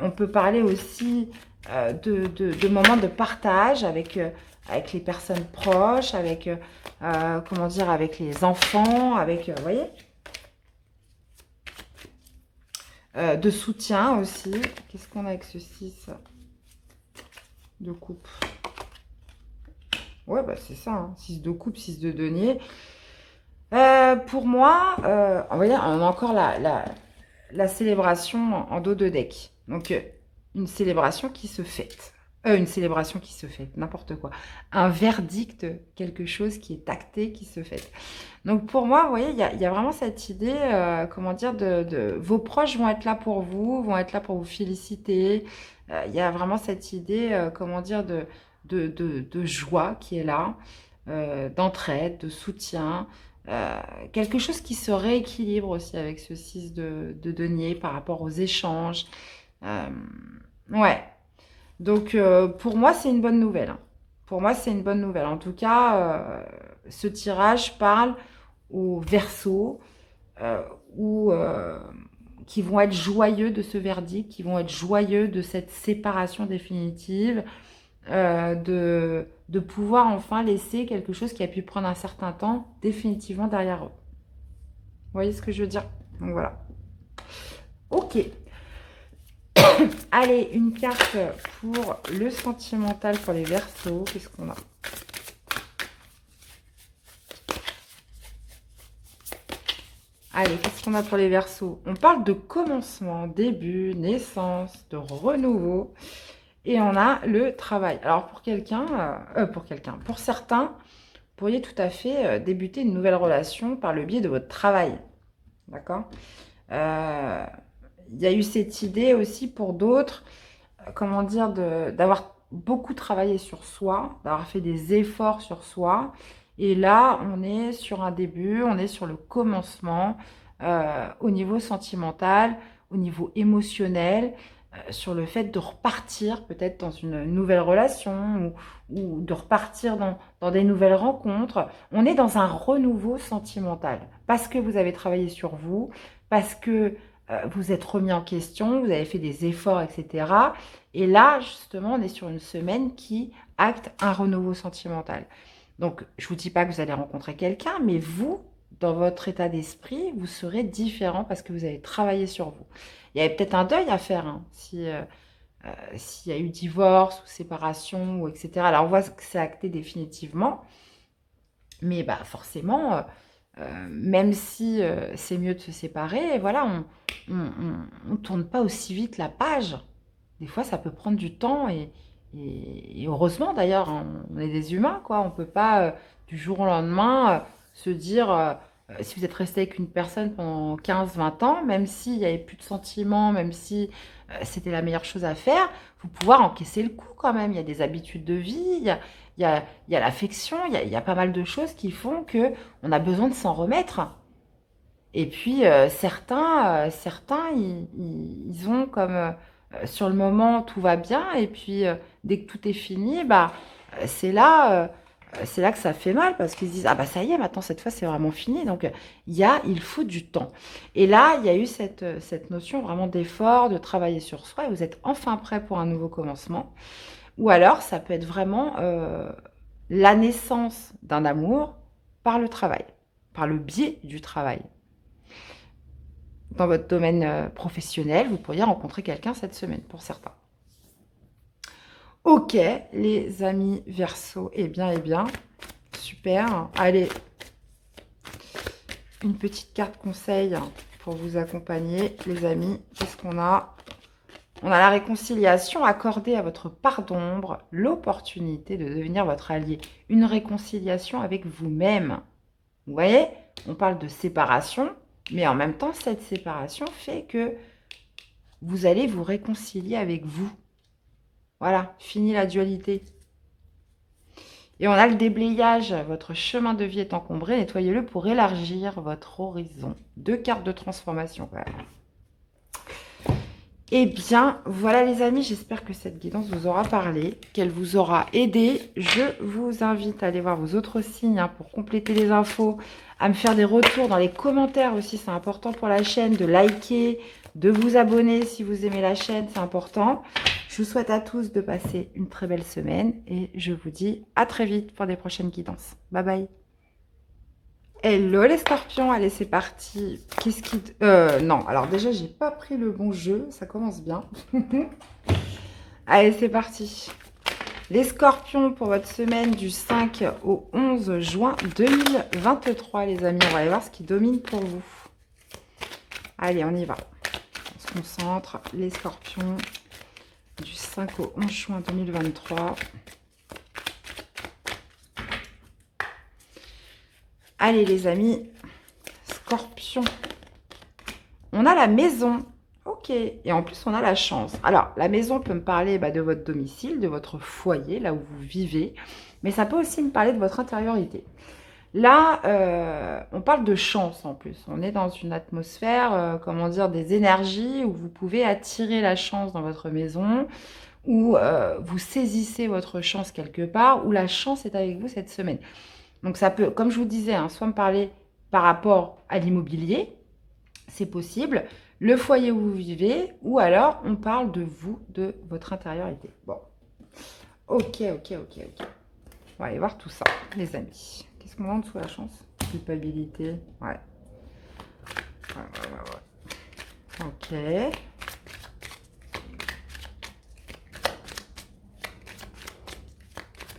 On peut parler aussi de moments de partage avec les personnes proches, avec, comment dire, avec les enfants, avec, vous voyez, de soutien aussi. Qu'est-ce qu'on a avec ce 6 de coupe? Ouais, bah c'est ça, hein. 6 de coupe, 6 de denier. Pour moi, vous voyez, on a encore la célébration en dos de deck. Donc, une célébration qui se fête. Une célébration qui se fête, n'importe quoi. Un verdict, quelque chose qui est acté, qui se fête. Donc, pour moi, vous voyez, il y a vraiment cette idée, comment dire, vos proches vont être là pour vous, vont être là pour vous féliciter. Il y a vraiment cette idée, comment dire, de joie qui est là, d'entraide, de soutien. Quelque chose qui se rééquilibre aussi avec ce 6 de denier par rapport aux échanges. Euh, ouais. Donc, pour moi, c'est une bonne nouvelle, hein. Pour moi, c'est une bonne nouvelle. En tout cas, ce tirage parle aux Verseaux euh, ou qui vont être joyeux de ce verdict, qui vont être joyeux de cette séparation définitive, de pouvoir enfin laisser quelque chose qui a pu prendre un certain temps définitivement derrière eux. Vous voyez ce que je veux dire? Donc voilà. Ok. Allez, une carte pour le sentimental pour les Verseaux. Qu'est-ce qu'on a? Allez, qu'est-ce qu'on a pour les Verseaux? On parle de commencement, début, naissance, de renouveau. Et on a le travail. Alors pour certains, vous pourriez tout à fait débuter une nouvelle relation par le biais de votre travail. D'accord? Il y a eu cette idée aussi pour d'autres, comment dire, d'avoir beaucoup travaillé sur soi, d'avoir fait des efforts sur soi. Et là, on est sur un début, on est sur le commencement au niveau sentimental, au niveau émotionnel, sur le fait de repartir peut-être dans une nouvelle relation ou de repartir dans des nouvelles rencontres. On est dans un renouveau sentimental parce que vous avez travaillé sur vous, parce que vous êtes remis en question, vous avez fait des efforts, etc. Et là, justement, on est sur une semaine qui acte un renouveau sentimental. Donc, je ne vous dis pas que vous allez rencontrer quelqu'un, mais vous, dans votre état d'esprit, vous serez différent parce que vous avez travaillé sur vous. Il y avait peut-être un deuil à faire, hein, s'il y a eu divorce ou séparation, ou etc. Alors, on voit que c'est acté définitivement, mais bah, forcément, même si c'est mieux de se séparer, voilà, on tourne pas aussi vite la page. Des fois, ça peut prendre du temps et heureusement d'ailleurs, hein, on est des humains, quoi. On peut pas du jour au lendemain se dire, si vous êtes resté avec une personne pendant 15, 20 ans, même s'il n'y avait plus de sentiments, même si c'était la meilleure chose à faire, faut pouvoir encaisser le coup quand même. Il y a des habitudes de vie, il y a l'affection, il y a pas mal de choses qui font que on a besoin de s'en remettre. Et puis certains, ils ont comme sur le moment tout va bien, et puis dès que tout est fini, bah c'est là que ça fait mal parce qu'ils se disent ah bah ça y est, maintenant cette fois c'est vraiment fini. Donc il faut du temps. Et là il y a eu cette notion vraiment d'effort, de travailler sur soi, et vous êtes enfin prêt pour un nouveau commencement. Ou alors ça peut être vraiment la naissance d'un amour par le travail, par le biais du travail. Dans votre domaine professionnel, vous pourriez rencontrer quelqu'un cette semaine, pour certains. Ok, les amis Verseau, eh bien, super. Allez, une petite carte conseil pour vous accompagner, les amis. Qu'est-ce qu'on a? On a la réconciliation accordée à votre part d'ombre, l'opportunité de devenir votre allié. Une réconciliation avec vous-même. Vous voyez, on parle de séparation, mais en même temps, cette séparation fait que vous allez vous réconcilier avec vous. Voilà, fini la dualité. Et on a le déblayage. Votre chemin de vie est encombré. Nettoyez-le pour élargir votre horizon. 2 cartes de transformation. Voilà. Eh bien, voilà les amis. J'espère que cette guidance vous aura parlé, qu'elle vous aura aidé. Je vous invite à aller voir vos autres signes pour compléter les infos, à me faire des retours dans les commentaires aussi. C'est important pour la chaîne de liker, de vous abonner si vous aimez la chaîne. C'est important. Je vous souhaite à tous de passer une très belle semaine et je vous dis à très vite pour des prochaines guidances. Bye bye. Hello les scorpions, allez c'est parti. Qu'est-ce qui... non, alors déjà j'ai pas pris le bon jeu, ça commence bien. Allez c'est parti. Les scorpions pour votre semaine du 5 au 11 juin 2023 les amis. On va aller voir ce qui domine pour vous. Allez on y va. On se concentre. Les scorpions du 5 au 11 juin 2023. Allez les amis, scorpion. On a la maison. Ok. Et en plus, on a la chance. Alors, la maison peut me parler de votre domicile, de votre foyer, là où vous vivez. Mais ça peut aussi me parler de votre intériorité. Là, on parle de chance en plus. On est dans une atmosphère, comment dire, des énergies où vous pouvez attirer la chance dans votre maison, où vous saisissez votre chance quelque part, où la chance est avec vous cette semaine. Donc ça peut, comme je vous disais, soit me parler par rapport à l'immobilier, c'est possible, le foyer où vous vivez, ou alors on parle de vous, de votre intériorité. Bon, ok. On va aller voir tout ça, les amis. Qu'est-ce qu'on a en dessous la chance? Culpabilité, ouais. Ok.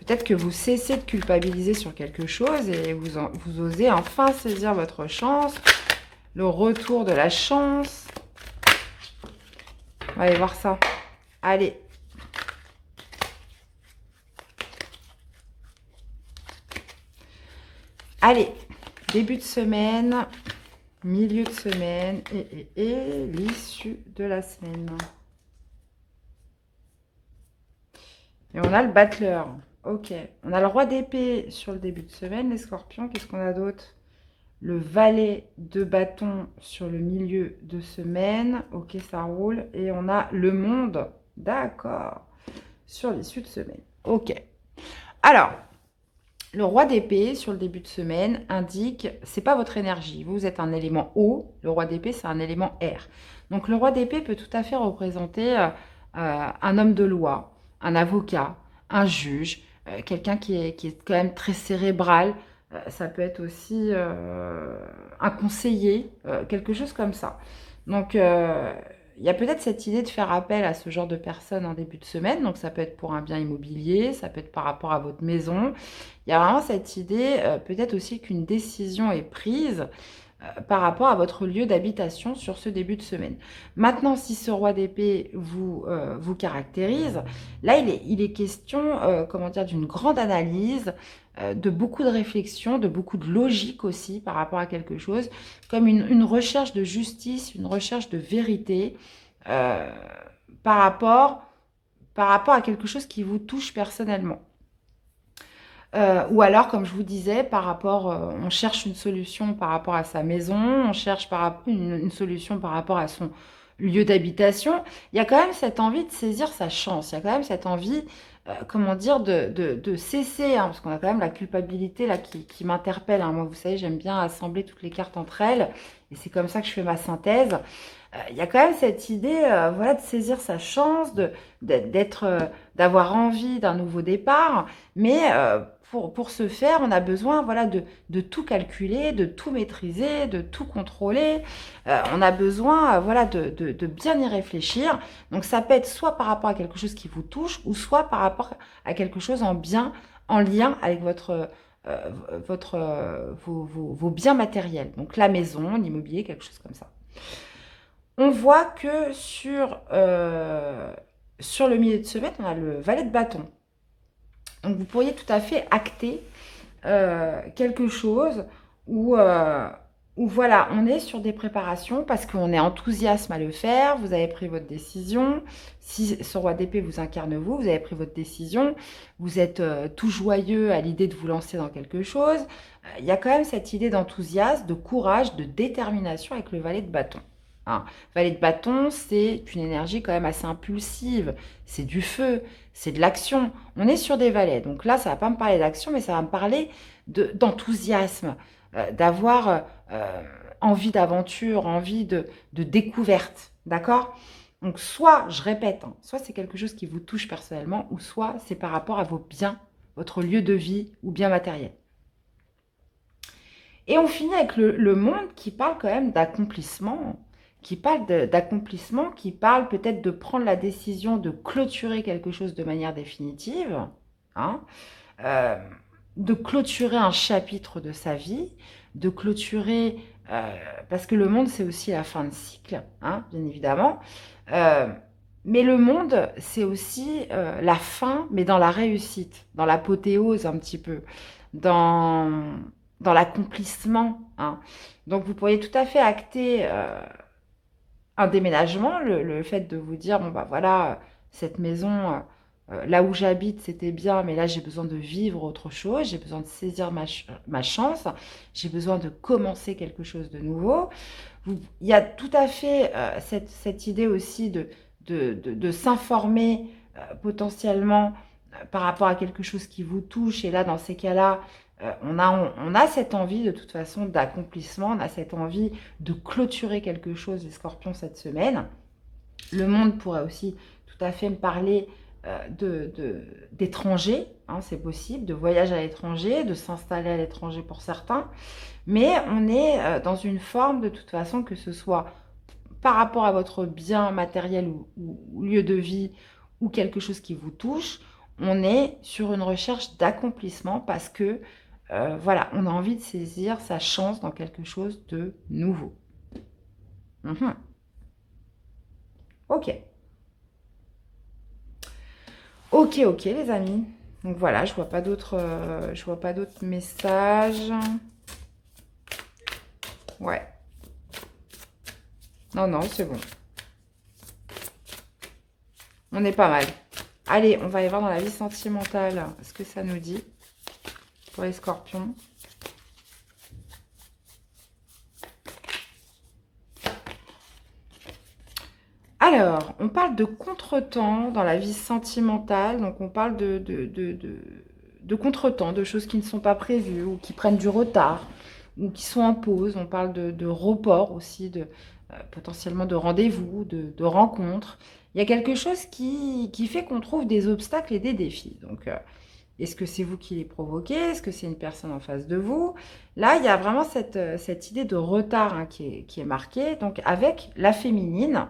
Peut-être que vous cessez de culpabiliser sur quelque chose et vous osez enfin saisir votre chance, le retour de la chance. On va aller voir ça. Allez. Allez, début de semaine, milieu de semaine et l'issue de la semaine. Et on a le battleur. Ok, on a le roi d'épée sur le début de semaine, les scorpions. Qu'est-ce qu'on a d'autre? Le valet de bâton sur le milieu de semaine. Ok, ça roule. Et on a le monde, d'accord, sur l'issue de semaine. Ok. Alors, le roi d'épée sur le début de semaine indique, c'est pas votre énergie. Vous êtes un élément eau. Le roi d'épée, c'est un élément air. Donc, le roi d'épée peut tout à fait représenter un homme de loi, un avocat, un juge, quelqu'un qui est quand même très cérébral. Ça peut être aussi un conseiller, quelque chose comme ça. Donc, il il y a peut-être cette idée de faire appel à ce genre de personnes en début de semaine. Donc, ça peut être pour un bien immobilier, ça peut être par rapport à votre maison. Il y a vraiment cette idée, peut-être aussi qu'une décision est prise par rapport à votre lieu d'habitation sur ce début de semaine. Maintenant, si ce roi d'épée vous caractérise, là, il est question, comment dire, d'une grande analyse, de beaucoup de réflexion, de beaucoup de logique aussi par rapport à quelque chose, comme une recherche de justice, une recherche de vérité euh, par rapport, par rapport à quelque chose qui vous touche personnellement. Ou alors, comme je vous disais, par rapport, on cherche une solution par rapport à sa maison, on cherche une solution par rapport à son lieu d'habitation. Il y a quand même cette envie de saisir sa chance. Il y a quand même cette envie, comment dire, de cesser, hein, parce qu'on a quand même la culpabilité là qui m'interpelle, hein. Moi, vous savez, j'aime bien assembler toutes les cartes entre elles, et c'est comme ça que je fais ma synthèse. Il y a quand même cette idée, voilà, de saisir sa chance, d'avoir envie d'un nouveau départ, mais pour ce faire, on a besoin, voilà, de tout calculer, de tout maîtriser, de tout contrôler. On a besoin, voilà, de bien y réfléchir. Donc, ça peut être soit par rapport à quelque chose qui vous touche, ou soit par rapport à quelque chose en lien avec vos biens matériels. Donc, la maison, l'immobilier, quelque chose comme ça. On voit que sur le milieu de semaine, on a le valet de bâton. Donc, vous pourriez tout à fait acter quelque chose où voilà, on est sur des préparations parce qu'on est enthousiaste à le faire, vous avez pris votre décision. Si ce roi d'épée vous incarne vous avez pris votre décision, vous êtes tout joyeux à l'idée de vous lancer dans quelque chose. Il y a quand même cette idée d'enthousiasme, de courage, de détermination avec le valet de bâton. Hein. Valet de bâton, c'est une énergie quand même assez impulsive, c'est du feu, c'est de l'action. On est sur des valets, donc là, ça ne va pas me parler d'action, mais ça va me parler d'enthousiasme, d'avoir envie d'aventure, envie de découverte, d'accord? Donc soit, je répète, hein, soit c'est quelque chose qui vous touche personnellement, ou soit c'est par rapport à vos biens, votre lieu de vie ou bien matériel. Et on finit avec le monde qui parle quand même d'accomplissement, qui parle d'accomplissement, qui parle peut-être de prendre la décision de clôturer quelque chose de manière définitive, hein, euh, de clôturer un chapitre de sa vie, de clôturer, parce que le monde c'est aussi la fin de cycle, hein, bien évidemment, mais le monde c'est aussi la fin, mais dans la réussite, dans l'apothéose un petit peu, dans l'accomplissement. Hein. Donc vous pourriez tout à fait acter un déménagement, le fait de vous dire, bon bah voilà, cette maison, là où j'habite, c'était bien, mais là j'ai besoin de vivre autre chose, j'ai besoin de saisir ma chance, j'ai besoin de commencer quelque chose de nouveau. Il y a tout à fait cette idée aussi de s'informer potentiellement par rapport à quelque chose qui vous touche, et là dans ces cas-là, on a cette envie de toute façon d'accomplissement, on a cette envie de clôturer quelque chose, les scorpions, cette semaine. Le monde pourrait aussi tout à fait me parler d'étrangers, hein, c'est possible, de voyage à l'étranger, de s'installer à l'étranger pour certains, mais on est dans une forme de toute façon, que ce soit par rapport à votre bien matériel ou lieu de vie, ou quelque chose qui vous touche, on est sur une recherche d'accomplissement parce que voilà, on a envie de saisir sa chance dans quelque chose de nouveau. Mhm. Ok. Ok, ok, les amis. Donc voilà, je vois pas d'autres messages. Ouais. Non, non, c'est bon. On est pas mal. Allez, on va aller voir dans la vie sentimentale ce que ça nous dit pour les scorpions. Alors, on parle de contretemps dans la vie sentimentale. Donc, on parle de contretemps, de choses qui ne sont pas prévues ou qui prennent du retard ou qui sont en pause. On parle de report aussi, potentiellement de rendez-vous, de rencontres. Il y a quelque chose qui fait qu'on trouve des obstacles et des défis. Donc, est-ce que c'est vous qui les provoquez? Est-ce que c'est une personne en face de vous? Là, il y a vraiment cette idée de retard, hein, qui est marquée. Donc, avec la féminine,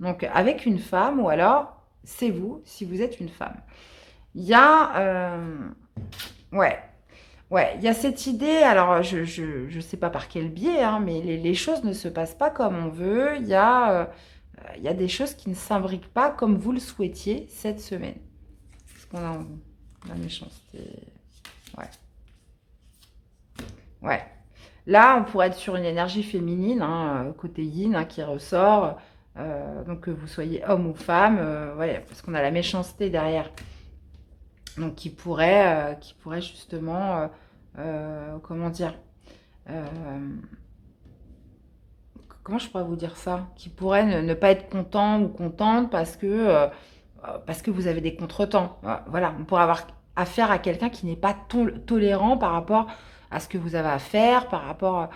Donc, avec une femme, ou alors, c'est vous, si vous êtes une femme. Il y a... ouais, ouais, il y a cette idée, alors je sais pas par quel biais, hein, mais les choses ne se passent pas comme on veut. Il y a des choses qui ne s'imbriquent pas comme vous le souhaitiez cette semaine. Est-ce qu'on a la méchanceté? Ouais. Ouais. Là, on pourrait être sur une énergie féminine, hein, côté yin, hein, qui ressort. Donc que vous soyez homme ou femme, ouais, parce qu'on a la méchanceté derrière. Donc qui pourrait justement, comment dire, euh, comment je pourrais vous dire ça? Qui pourrait ne pas être content ou contente parce que vous avez des contretemps. Voilà, on pourrait avoir affaire à quelqu'un qui n'est pas tolérant par rapport à ce que vous avez à faire, par rapport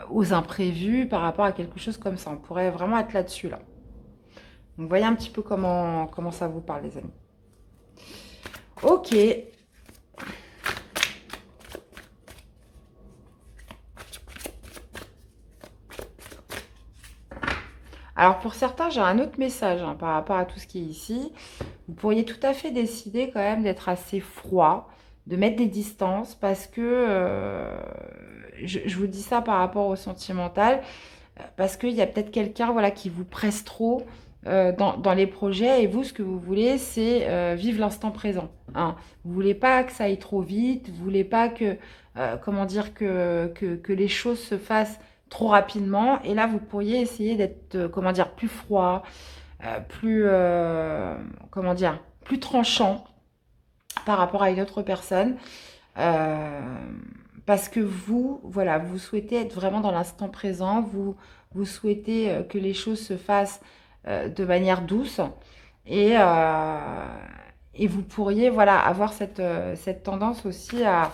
aux imprévus, par rapport à quelque chose comme ça. On pourrait vraiment être là-dessus, là. Donc, voyez un petit peu comment ça vous parle, les amis. Ok. Alors pour certains, j'ai un autre message hein, par rapport à tout ce qui est ici. Vous pourriez tout à fait décider quand même d'être assez froid, de mettre des distances parce que, je vous dis ça par rapport au sentimental, parce qu'il y a peut-être quelqu'un voilà, qui vous presse trop dans les projets et vous, ce que vous voulez, c'est vivre l'instant présent. Hein. Vous ne voulez pas que ça aille trop vite, vous ne voulez pas que, comment dire, que les choses se fassent trop rapidement. Et là, vous pourriez essayer d'être, comment dire, plus froid, plus, comment dire, plus tranchant par rapport à une autre personne. Euh, Parce que vous, voilà, vous souhaitez être vraiment dans l'instant présent, vous souhaitez que les choses se fassent de manière douce et, euh, et vous pourriez, voilà, avoir cette tendance aussi à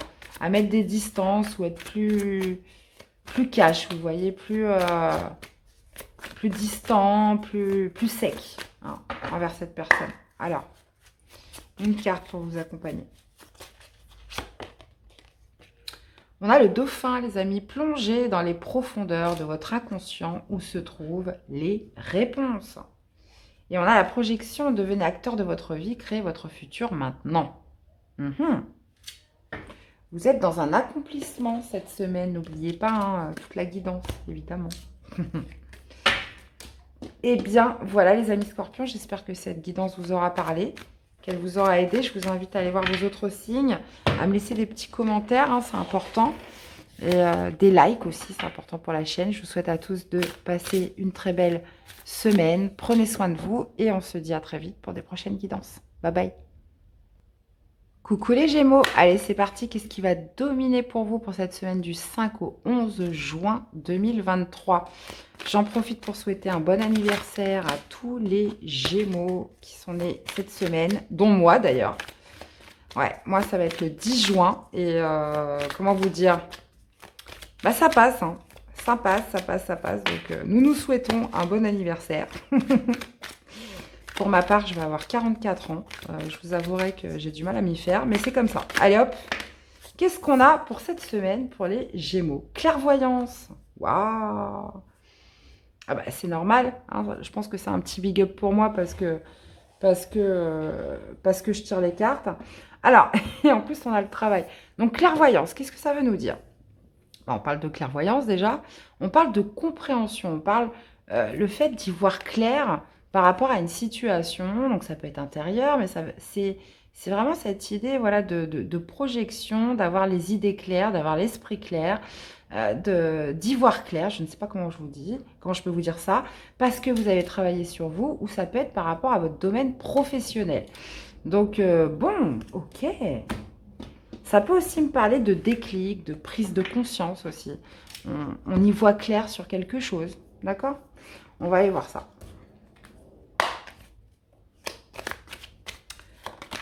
mettre des distances ou être plus cash, vous voyez, plus distant, plus sec hein, envers cette personne. Alors, une carte pour vous accompagner. On a le dauphin, les amis, plongé dans les profondeurs de votre inconscient où se trouvent les réponses. Et on a la projection, devenez acteur de votre vie, créez votre futur maintenant. Vous êtes dans un accomplissement cette semaine, n'oubliez pas hein, toute la guidance, évidemment. Eh bien, voilà les amis scorpions, j'espère que cette guidance vous aura parlé, qu'elle vous aura aidé. Je vous invite à aller voir vos autres signes, à me laisser des petits commentaires, hein, c'est important. Et des likes aussi, c'est important pour la chaîne. Je vous souhaite à tous de passer une très belle semaine. Prenez soin de vous et on se dit à très vite pour des prochaines guidances. Bye bye. Coucou les Gémeaux, allez c'est parti, qu'est-ce qui va dominer pour vous pour cette semaine du 5 au 11 juin 2023? J'en profite pour souhaiter un bon anniversaire à tous les Gémeaux qui sont nés cette semaine, dont moi d'ailleurs. Ouais, moi ça va être le 10 juin et comment vous dire, bah ça passe, hein. Ça passe, ça passe, ça passe. Donc nous nous souhaitons un bon anniversaire. Pour ma part, je vais avoir 44 ans. Je vous avouerai que j'ai du mal à m'y faire, mais c'est comme ça. Allez hop, qu'est-ce qu'on a pour cette semaine pour les Gémeaux? Clairvoyance. Waouh. Ah bah c'est normal. Hein. Je pense que c'est un petit big up pour moi parce que je tire les cartes. Alors, et en plus on a le travail. Donc clairvoyance, qu'est-ce que ça veut nous dire? On parle de clairvoyance déjà. On parle de compréhension. On parle le fait d'y voir clair par rapport à une situation, donc ça peut être intérieur, mais c'est vraiment cette idée voilà, de projection, d'avoir les idées claires, d'avoir l'esprit clair, d'y voir clair, je ne sais pas comment je vous dis, comment je peux vous dire ça, parce que vous avez travaillé sur vous, ou ça peut être par rapport à votre domaine professionnel. Donc, bon, ok. Ça peut aussi me parler de déclic, de prise de conscience aussi. On y voit clair sur quelque chose, d'accord? On va aller voir ça.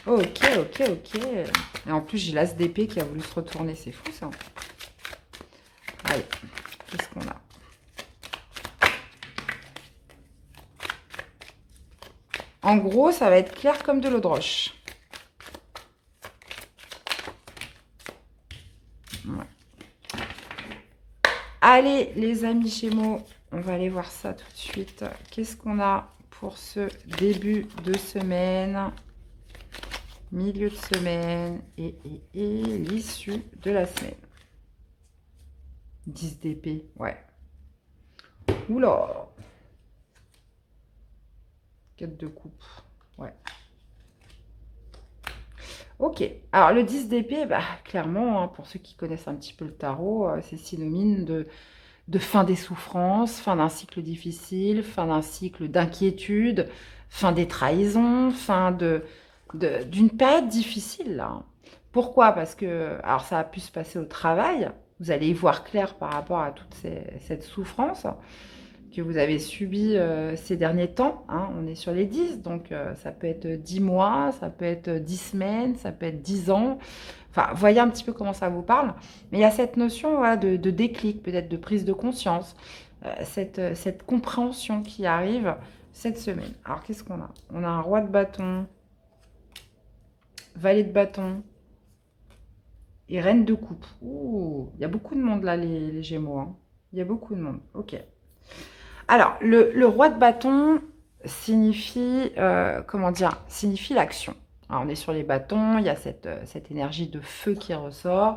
Ok, ok, ok. Et en plus, j'ai l'as d'épée qui a voulu se retourner. C'est fou, ça. Allez, qu'est-ce qu'on a? En gros, ça va être clair comme de l'eau de roche. Ouais. Allez, les amis Gémeaux, on va aller voir ça tout de suite. suite, qu'est-ce qu'on a pour ce début de semaine, milieu de semaine et l'issue de la semaine. 10 d'épée, ouais. Oula. 4 de coupe, ouais. Ok, alors le 10 d'épée, bah, clairement, hein, pour ceux qui connaissent un petit peu le tarot, c'est synonyme de fin des souffrances, fin d'un cycle difficile, fin d'un cycle d'inquiétude, fin des trahisons, fin d'une période difficile, là. Pourquoi? Parce que, alors ça a pu se passer au travail, vous allez y voir clair par rapport à toute cette souffrance que vous avez subie ces derniers temps, hein. On est sur les 10, donc ça peut être 10 mois, ça peut être 10 semaines, ça peut être 10 ans. Enfin, voyez un petit peu comment ça vous parle. Mais il y a cette notion, voilà, de déclic, peut-être de prise de conscience, cette compréhension qui arrive cette semaine. Alors, qu'est-ce qu'on a? On a un roi de bâton, valet de bâton et reine de coupe. Ouh, il y a beaucoup de monde là, les Gémeaux, hein. Il y a beaucoup de monde. Ok. Alors, le roi de bâton signifie, comment dire, signifie l'action. Alors, on est sur les bâtons, il y a cette énergie de feu qui ressort,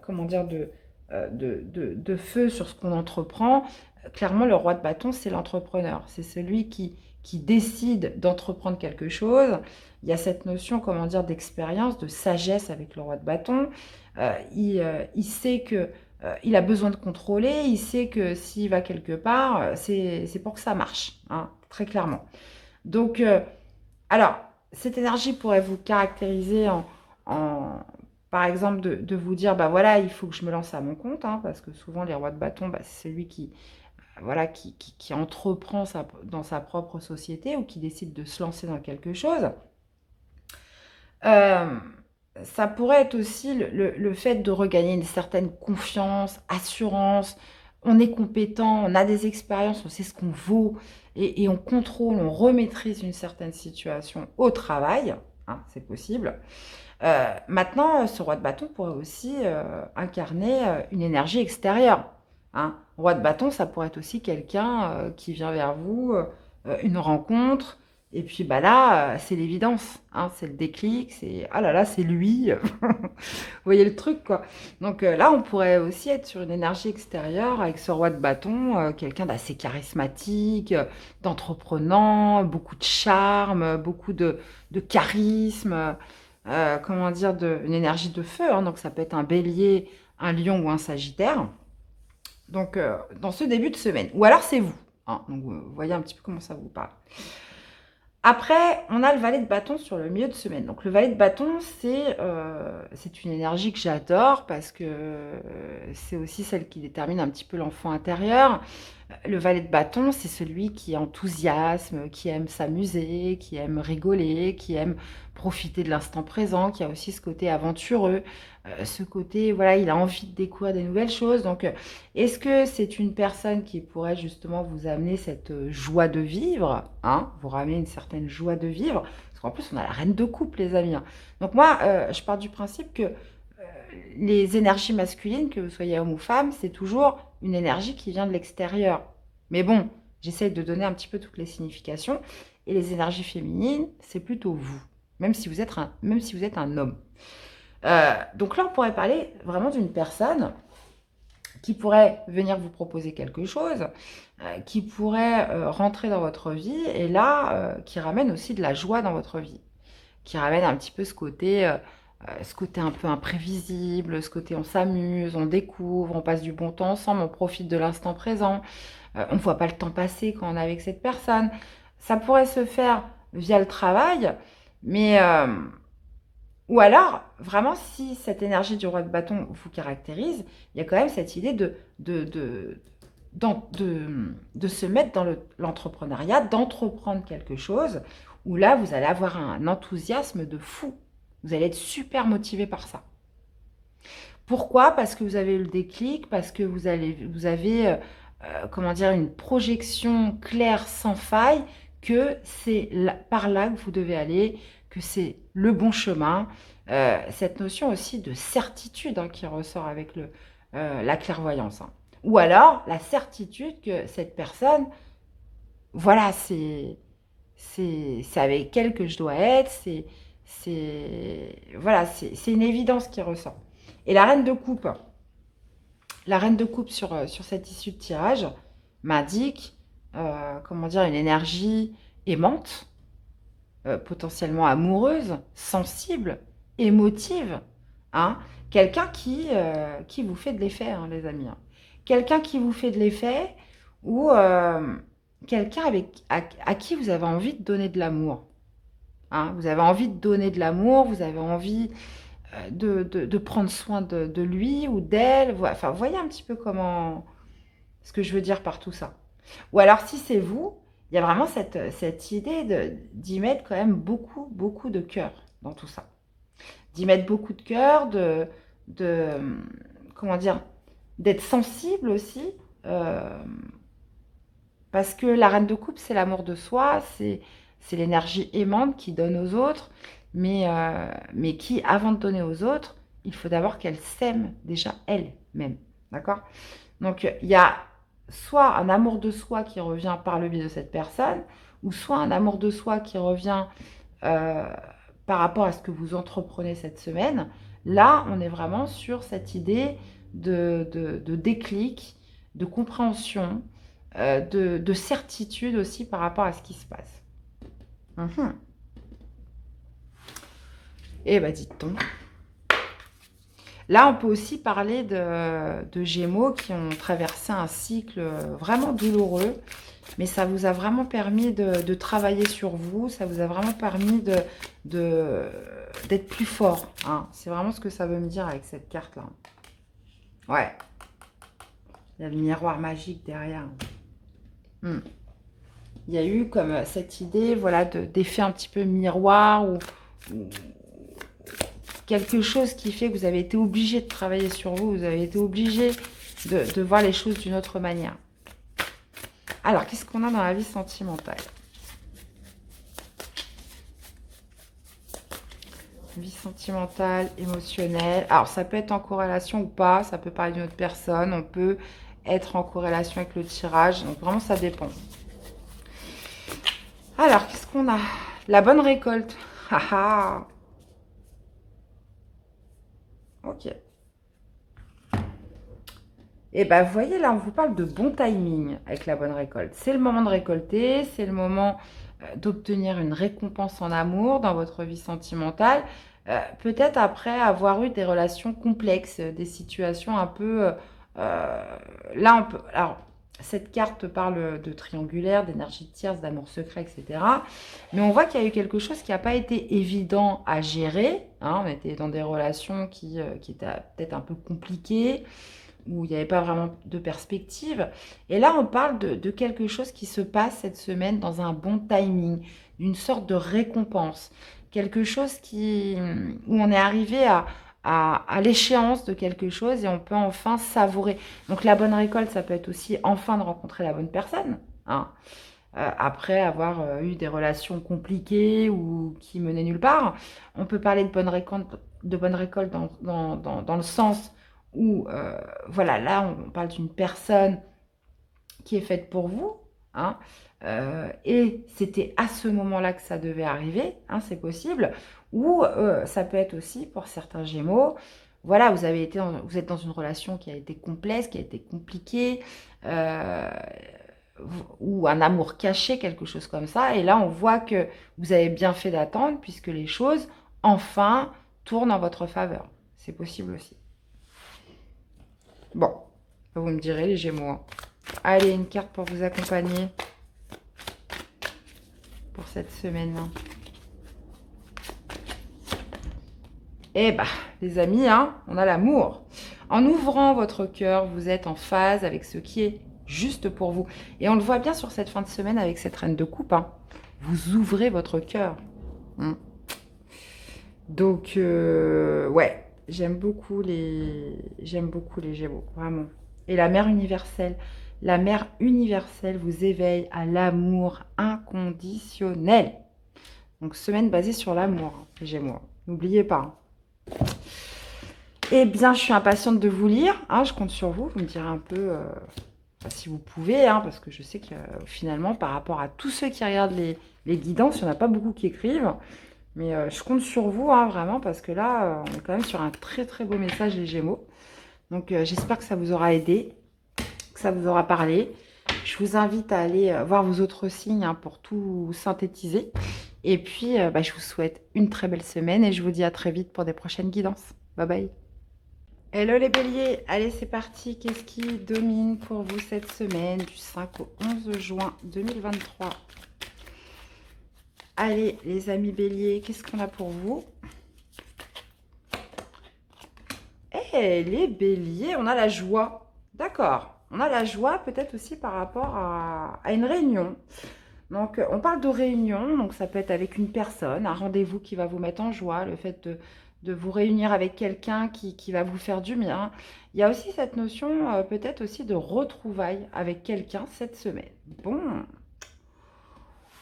comment dire, de feu sur ce qu'on entreprend. Clairement, le roi de bâton, c'est l'entrepreneur. C'est celui qui décide d'entreprendre quelque chose. Il y a cette notion, comment dire, d'expérience, de sagesse avec le roi de bâton. Il sait que il a besoin de contrôler, il sait que s'il va quelque part, c'est pour que ça marche, hein, très clairement. Donc, alors, cette énergie pourrait vous caractériser par exemple, de vous dire, bah voilà, il faut que je me lance à mon compte, hein, parce que souvent, les rois de bâton, bah, c'est celui voilà, qui entreprend dans sa propre société ou qui décide de se lancer dans quelque chose. Ça pourrait être aussi le fait de regagner une certaine confiance, assurance. On est compétent, on a des expériences, on sait ce qu'on vaut et on contrôle, on remaîtrise une certaine situation au travail, hein, c'est possible. Maintenant, ce roi de bâton pourrait aussi incarner une énergie extérieure, hein. Roi de bâton, ça pourrait être aussi quelqu'un qui vient vers vous, une rencontre, et puis bah là, c'est l'évidence, hein, c'est le déclic, c'est ah là là, c'est lui. Vous voyez le truc, quoi. Donc là, on pourrait aussi être sur une énergie extérieure avec ce roi de bâton, quelqu'un d'assez charismatique, d'entreprenant, beaucoup de charme, beaucoup de charisme, comment dire, une énergie de feu, hein. Donc ça peut être un bélier, un lion ou un sagittaire. Donc dans ce début de semaine. Ou alors c'est vous, hein. Donc vous voyez un petit peu comment ça vous parle. Après, on a le valet de bâton sur le milieu de semaine. Donc le valet de bâton, c'est une énergie que j'adore parce que c'est aussi celle qui détermine un petit peu l'enfant intérieur. Le valet de bâton, c'est celui qui enthousiasme, qui aime s'amuser, qui aime rigoler, qui aime profiter de l'instant présent, qui a aussi ce côté aventureux, ce côté, voilà, il a envie de découvrir des nouvelles choses. Donc, est-ce que c'est une personne qui pourrait justement vous amener cette joie de vivre, hein, vous ramener une certaine joie de vivre? Parce qu'en plus, on a la reine de coupe, les amis, hein. Donc moi, je pars du principe que les énergies masculines, que vous soyez homme ou femme, c'est toujours une énergie qui vient de l'extérieur. Mais bon, j'essaie de donner un petit peu toutes les significations. Et les énergies féminines, c'est plutôt vous, même si vous êtes un homme. Donc là, on pourrait parler vraiment d'une personne qui pourrait venir vous proposer quelque chose, qui pourrait rentrer dans votre vie, et là, qui ramène aussi de la joie dans votre vie, qui ramène un petit peu ce côté un peu imprévisible, ce côté on s'amuse, on découvre, on passe du bon temps ensemble, on profite de l'instant présent, on ne voit pas le temps passer quand on est avec cette personne. Ça pourrait se faire via le travail, mais ou alors, vraiment, si cette énergie du roi de bâton vous caractérise, il y a quand même cette idée de se mettre dans l'entrepreneuriat, d'entreprendre quelque chose, où là, vous allez avoir un enthousiasme de fou. Vous allez être super motivé par ça. Pourquoi? Parce que vous avez eu le déclic, parce que vous avez comment dire, une projection claire sans faille, que c'est par là que vous devez aller, que c'est le bon chemin. Cette notion aussi de certitude, hein, qui ressort avec la clairvoyance, hein. Ou alors la certitude que cette personne voilà, c'est avec elle que je dois être, voilà, c'est une évidence qui ressort. Et la reine de coupe sur cette issue de tirage m'indique, comment dire, une énergie aimante, potentiellement amoureuse, sensible, émotive, hein, quelqu'un qui vous fait de l'effet, hein, les amis, hein. Quelqu'un qui vous fait de l'effet ou quelqu'un à qui vous avez envie de donner de l'amour. Hein. Vous avez envie de donner de l'amour, vous avez envie de prendre soin de lui ou d'elle. Enfin, vous voyez un petit peu comment ce que je veux dire par tout ça. Ou alors, si c'est vous, il y a vraiment cette idée d'y mettre quand même beaucoup, beaucoup de cœur dans tout ça. D'y mettre beaucoup de cœur, de comment dire, d'être sensible aussi. euh, Parce que la reine de coupe, c'est l'amour de soi, c'est l'énergie aimante qui donne aux autres, mais qui, avant de donner aux autres, il faut d'abord qu'elle s'aime déjà elle-même. D'accord? Donc, il y a soit un amour de soi qui revient par le biais de cette personne, ou soit un amour de soi qui revient euh, par rapport à ce que vous entreprenez cette semaine. Là, on est vraiment sur cette idée de déclic, de compréhension, de certitude aussi par rapport à ce qui se passe. Mhm. Eh bien, dites-donc. Là, on peut aussi parler de Gémeaux qui ont traversé un cycle vraiment douloureux, mais ça vous a vraiment permis de travailler sur vous, ça vous a vraiment permis d'être plus fort. Hein. C'est vraiment ce que ça veut me dire avec cette carte-là. Ouais, il y a le miroir magique derrière. Hmm. Il y a eu comme cette idée, voilà, d'effet un petit peu miroir ou quelque chose qui fait que vous avez été obligé de travailler sur vous, vous avez été obligé de voir les choses d'une autre manière. Alors, qu'est-ce qu'on a dans la vie sentimentale? Vie sentimentale, émotionnelle. Alors, ça peut être en corrélation ou pas, ça peut parler d'une autre personne, on peut être en corrélation avec le tirage, donc vraiment ça dépend. Alors, qu'est-ce qu'on a? La bonne récolte. Haha. Ok. Et bien, vous voyez, là, on vous parle de bon timing avec la bonne récolte. C'est le moment de récolter, c'est le moment d'obtenir une récompense en amour dans votre vie sentimentale. Peut-être après avoir eu des relations complexes, des situations un peu... là, on peut... Alors, cette carte parle de triangulaire, d'énergie de tierce, d'amour secret, etc. Mais on voit qu'il y a eu quelque chose qui n'a pas été évident à gérer. Hein. On était dans des relations qui étaient peut-être un peu compliquées, où il n'y avait pas vraiment de perspective. Et là, on parle de quelque chose qui se passe cette semaine dans un bon timing, d'une sorte de récompense. Quelque chose où on est arrivé à l'échéance de quelque chose et on peut enfin savourer. Donc la bonne récolte, ça peut être aussi enfin de rencontrer la bonne personne. Hein. Après avoir eu des relations compliquées ou qui menaient nulle part. On peut parler de bonne récolte dans le sens où, voilà, là, on parle d'une personne qui est faite pour vous, hein, et c'était à ce moment-là que ça devait arriver, hein, c'est possible, ou ça peut être aussi pour certains Gémeaux, voilà, vous êtes dans une relation qui a été complexe, qui a été compliquée, ou un amour caché, quelque chose comme ça, et là, on voit que vous avez bien fait d'attendre, puisque les choses, enfin, tournent en votre faveur. C'est possible aussi. Bon, vous me direz les Gémeaux. Hein. Allez, une carte pour vous accompagner pour cette semaine. Eh bah, les amis, hein, on a l'amour. En ouvrant votre cœur, vous êtes en phase avec ce qui est juste pour vous. Et on le voit bien sur cette fin de semaine avec cette reine de coupe. Hein. Vous ouvrez votre cœur. Hein. Donc, ouais, j'aime beaucoup les Gémeaux, vraiment. Et la mère universelle. La mère universelle vous éveille à l'amour inconditionnel. Donc, semaine basée sur l'amour, hein, les Gémeaux. N'oubliez pas. Eh bien, je suis impatiente de vous lire. Hein, je compte sur vous. Vous me direz un peu si vous pouvez, hein, parce que je sais que finalement, par rapport à tous ceux qui regardent les guidances, il n'y en a pas beaucoup qui écrivent. Mais je compte sur vous, hein, vraiment, parce que là, on est quand même sur un très très beau message, les Gémeaux. Donc, j'espère que ça vous aura aidé, que ça vous aura parlé. Je vous invite à aller voir vos autres signes, hein, pour tout synthétiser. Et puis, je vous souhaite une très belle semaine et je vous dis à très vite pour des prochaines guidances. Bye bye. Hello les béliers, allez c'est parti, qu'est-ce qui domine pour vous cette semaine du 5 au 11 juin 2023? Allez les amis béliers, qu'est-ce qu'on a pour vous? Eh les béliers, on a la joie, d'accord, on a la joie peut-être aussi par rapport à une réunion. Donc on parle de réunion, donc ça peut être avec une personne, un rendez-vous qui va vous mettre en joie, le fait de vous réunir avec quelqu'un qui va vous faire du bien. Il y a aussi cette notion peut-être aussi de retrouvailles avec quelqu'un cette semaine. Bon,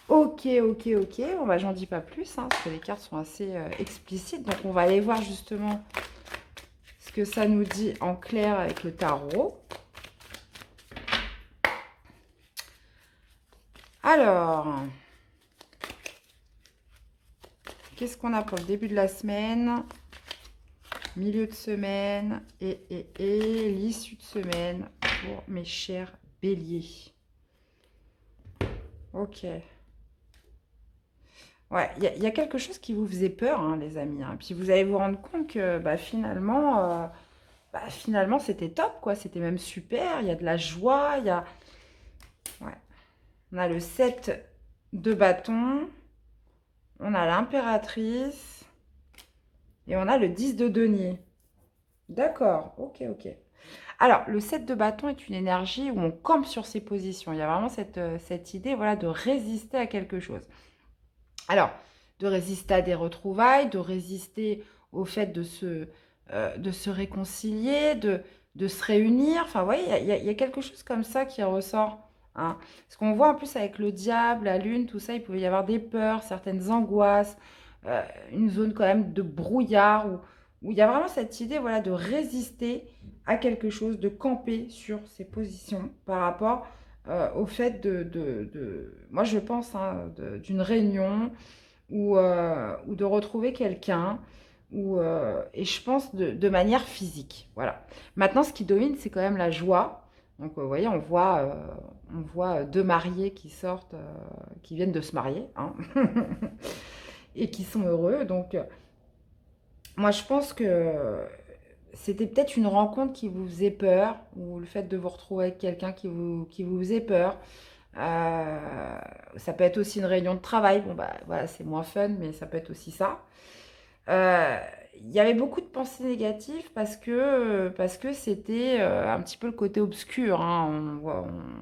ok, ok, ok, bon, bah, j'en dis pas plus, hein, parce que les cartes sont assez explicites. Donc on va aller voir justement ce que ça nous dit en clair avec le tarot. Alors, qu'est-ce qu'on a pour le début de la semaine, milieu de semaine et l'issue de semaine pour mes chers béliers? Ok. Ouais, il y a quelque chose qui vous faisait peur, hein, les amis. Hein. Puis vous allez vous rendre compte que finalement, c'était top, quoi. C'était même super. Il y a de la joie. Il y a... Ouais. On a le 7 de bâton. On a l'impératrice. Et on a le 10 de denier. D'accord. Ok, ok. Alors, le 7 de bâton est une énergie où on campe sur ses positions. Il y a vraiment cette idée, voilà, de résister à quelque chose. Alors, de résister à des retrouvailles, de résister au fait de se réconcilier, de se réunir. Enfin, vous voyez, il y a quelque chose comme ça qui ressort. Hein. Parce qu'on voit en plus avec le diable, la lune, tout ça, il pouvait y avoir des peurs, certaines angoisses, une zone quand même de brouillard où il y a vraiment cette idée, voilà, de résister à quelque chose, de camper sur ses positions par rapport au fait moi je pense, hein, d'une réunion ou de retrouver quelqu'un, et je pense de manière physique. Voilà. Maintenant, ce qui domine, c'est quand même la joie. Donc, vous voyez, on voit deux mariés qui sortent, qui viennent de se marier, hein, et qui sont heureux. Donc, moi, je pense que c'était peut-être une rencontre qui vous faisait peur, ou le fait de vous retrouver avec quelqu'un qui vous faisait peur. Ça peut être aussi une réunion de travail. Bon, bah voilà, c'est moins fun, mais ça peut être aussi ça. Euh, Il y avait beaucoup de pensées négatives parce que c'était un petit peu le côté obscur. Hein.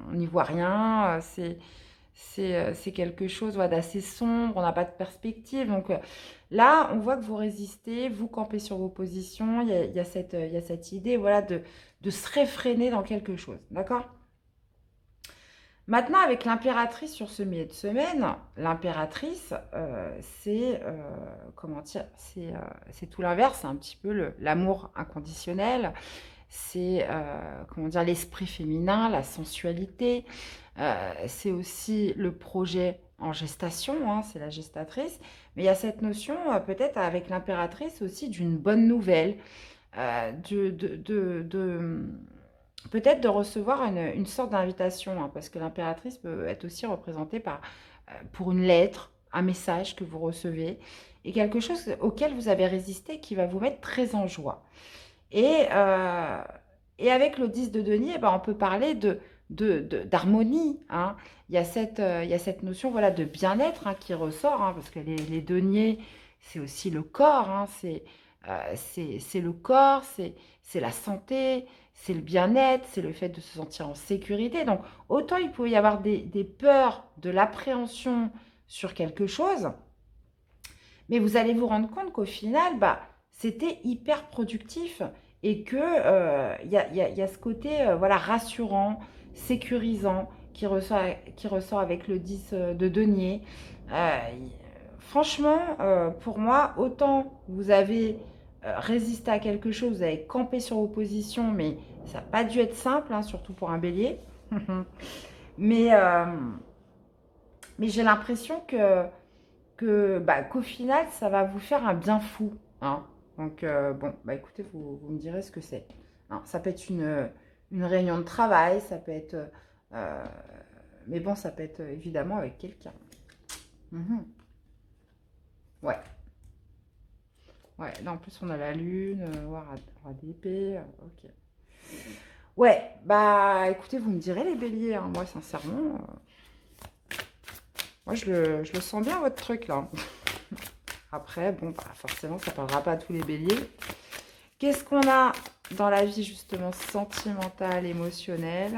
On n'y voit rien. C'est quelque chose, voilà, d'assez sombre. On n'a pas de perspective. Donc là, on voit que vous résistez, vous campez sur vos positions. Il y a cette idée, voilà, de se réfréner dans quelque chose. D'accord? Maintenant, avec l'impératrice sur ce milieu de semaine, l'impératrice, comment dire, c'est tout l'inverse, c'est un petit peu l'amour inconditionnel, c'est, comment dire, l'esprit féminin, la sensualité, c'est aussi le projet en gestation, hein, c'est la gestatrice, mais il y a cette notion, peut-être avec l'impératrice aussi, d'une bonne nouvelle, peut-être de recevoir une sorte d'invitation, hein, parce que l'impératrice peut être aussi représentée pour une lettre, un message que vous recevez, et quelque chose auquel vous avez résisté qui va vous mettre très en joie. Et avec le 10 de denier, on peut parler d'harmonie. Hein. Il y a cette notion, voilà, de bien-être, hein, qui ressort, hein, parce que les deniers, c'est aussi le corps, hein, c'est le corps, c'est la santé, c'est le bien-être, c'est le fait de se sentir en sécurité. Donc, autant il peut y avoir des peurs, de l'appréhension sur quelque chose, mais vous allez vous rendre compte qu'au final, c'était hyper productif et que y a ce côté voilà, rassurant, sécurisant qui ressort avec le 10 de denier. Euh, Franchement, pour moi, autant vous avez résisté à quelque chose, vous avez campé sur vos positions, mais ça n'a pas dû être simple, hein, surtout pour un bélier. Mais, mais j'ai l'impression qu'au final, ça va vous faire un bien fou, hein. Donc, bon, bah écoutez, vous me direz ce que c'est, hein. Ça peut être une réunion de travail, ça peut être... euh, mais bon, ça peut être évidemment avec quelqu'un. Mhm. Ouais, ouais. Là, en plus, on a la lune, roi d'épée, ok. Ouais, bah écoutez, vous me direz les béliers, hein. Moi, sincèrement, moi, je le sens bien, votre truc, là. Après, bon, bah, forcément, ça ne parlera pas à tous les béliers. Qu'est-ce qu'on a dans la vie, justement, sentimentale, émotionnelle?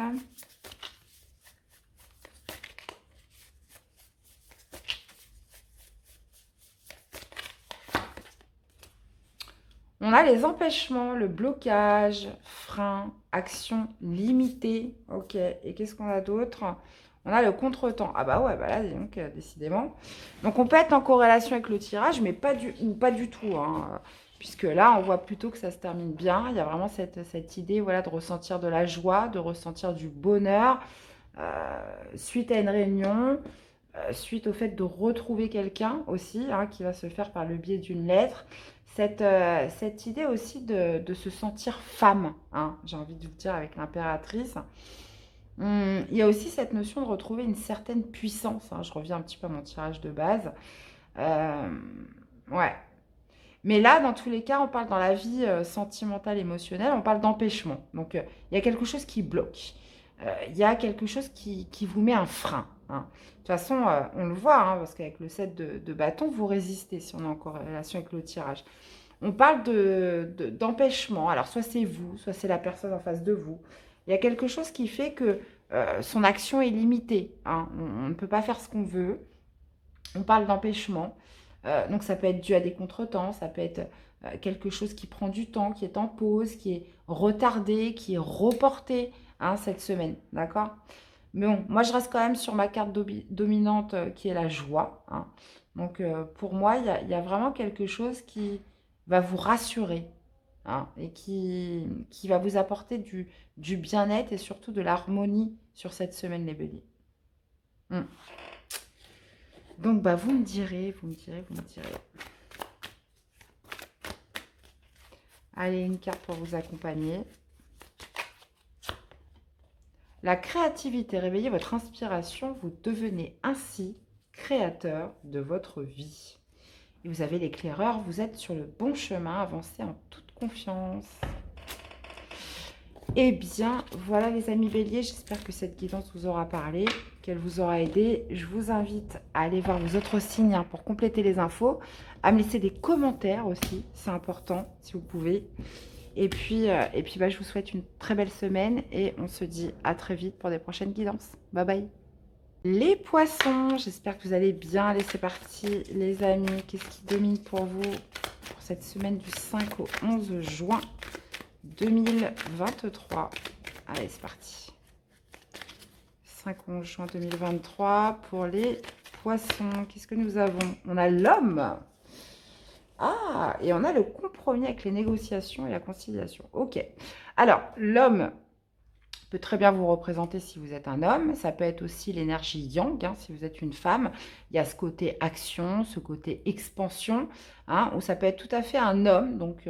On a les empêchements, le blocage, frein, action limitée. Ok, et qu'est-ce qu'on a d'autre? On a le contretemps. Ah bah ouais, bah là, dis donc, décidément. Donc on peut être en corrélation avec le tirage, mais pas du tout, hein. Puisque là, on voit plutôt que ça se termine bien. Il y a vraiment cette idée, voilà, de ressentir de la joie, de ressentir du bonheur suite à une réunion, suite au fait de retrouver quelqu'un aussi, hein, qui va se faire par le biais d'une lettre. Cette idée aussi de se sentir femme, hein, j'ai envie de vous dire avec l'impératrice. Il y a aussi cette notion de retrouver une certaine puissance, hein. Je reviens un petit peu à mon tirage de base. Euh, ouais. Mais là, dans tous les cas, on parle dans la vie sentimentale, émotionnelle, on parle d'empêchement. Donc, il y a quelque chose qui bloque. Il y a quelque chose qui vous met un frein, hein. De toute façon, on le voit, hein, parce qu'avec le 7 de bâton, vous résistez si on est en corrélation avec le tirage. On parle d'empêchement. Alors, soit c'est vous, soit c'est la personne en face de vous. Il y a quelque chose qui fait que son action est limitée, hein. On ne peut pas faire ce qu'on veut. On parle d'empêchement. Donc, ça peut être dû à des contretemps. Ça peut être quelque chose qui prend du temps, qui est en pause, qui est retardé, qui est reporté, hein, cette semaine. D'accord? Mais bon, moi, je reste quand même sur ma carte dominante qui est la joie, hein. Donc, pour moi, il y a vraiment quelque chose qui va vous rassurer, hein, et qui va vous apporter du bien-être et surtout de l'harmonie sur cette semaine, les béliers. Mm. Donc, bah, vous me direz, vous me direz, vous me direz. Allez, une carte pour vous accompagner. La créativité, réveillez votre inspiration, vous devenez ainsi créateur de votre vie. Et vous avez l'éclaireur, vous êtes sur le bon chemin, avancez en toute confiance. Eh bien, voilà les amis béliers, j'espère que cette guidance vous aura parlé, qu'elle vous aura aidé. Je vous invite à aller voir vos autres signes, hein, pour compléter les infos, à me laisser des commentaires aussi, c'est important si vous pouvez. Et puis bah, je vous souhaite une très belle semaine et on se dit à très vite pour des prochaines guidances. Bye bye. Les poissons, j'espère que vous allez bien. Allez, c'est parti les amis. Qu'est-ce qui domine pour vous pour cette semaine du 5 au 11 juin 2023? Allez, c'est parti. 5 au 11 juin 2023 pour les poissons. Qu'est-ce que nous avons? On a l'homme. Ah, et on a le compromis avec les négociations et la conciliation. Ok. Alors, l'homme peut très bien vous représenter si vous êtes un homme. Ça peut être aussi l'énergie yang, hein, si vous êtes une femme. Il y a ce côté action, ce côté expansion, hein, ou ça peut être tout à fait un homme, donc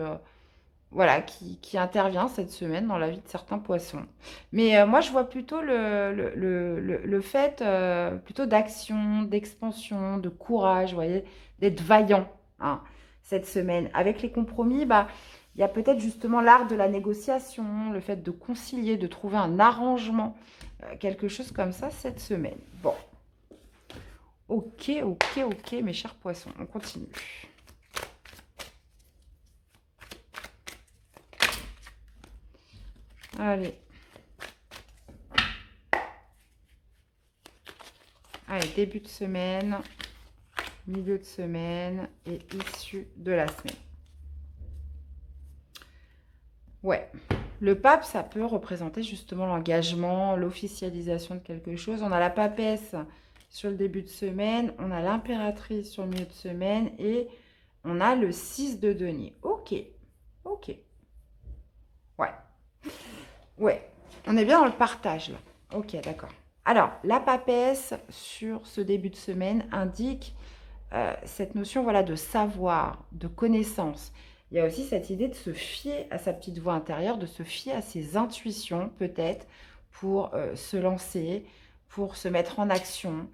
voilà, qui intervient cette semaine dans la vie de certains poissons. Mais moi, je vois plutôt le fait plutôt d'action, d'expansion, de courage, vous voyez, d'être vaillant, hein, cette semaine. Avec les compromis, bah, il y a peut-être justement l'art de la négociation, le fait de concilier, de trouver un arrangement, quelque chose comme ça cette semaine. Bon, ok, mes chers poissons, on continue. Allez. Allez, début de semaine, milieu de semaine et issue de la semaine. Ouais, le pape, ça peut représenter justement l'engagement, l'officialisation de quelque chose. On a la papesse sur le début de semaine, on a l'impératrice sur le milieu de semaine et on a le 6 de denier. Ok, ok. Ouais, ouais, on est bien dans le partage là. Ok, d'accord. Alors, la papesse sur ce début de semaine indique cette notion voilà, de savoir, de connaissance. Il y a aussi cette idée de se fier à sa petite voix intérieure, de se fier à ses intuitions peut-être pour se lancer, pour se mettre en action,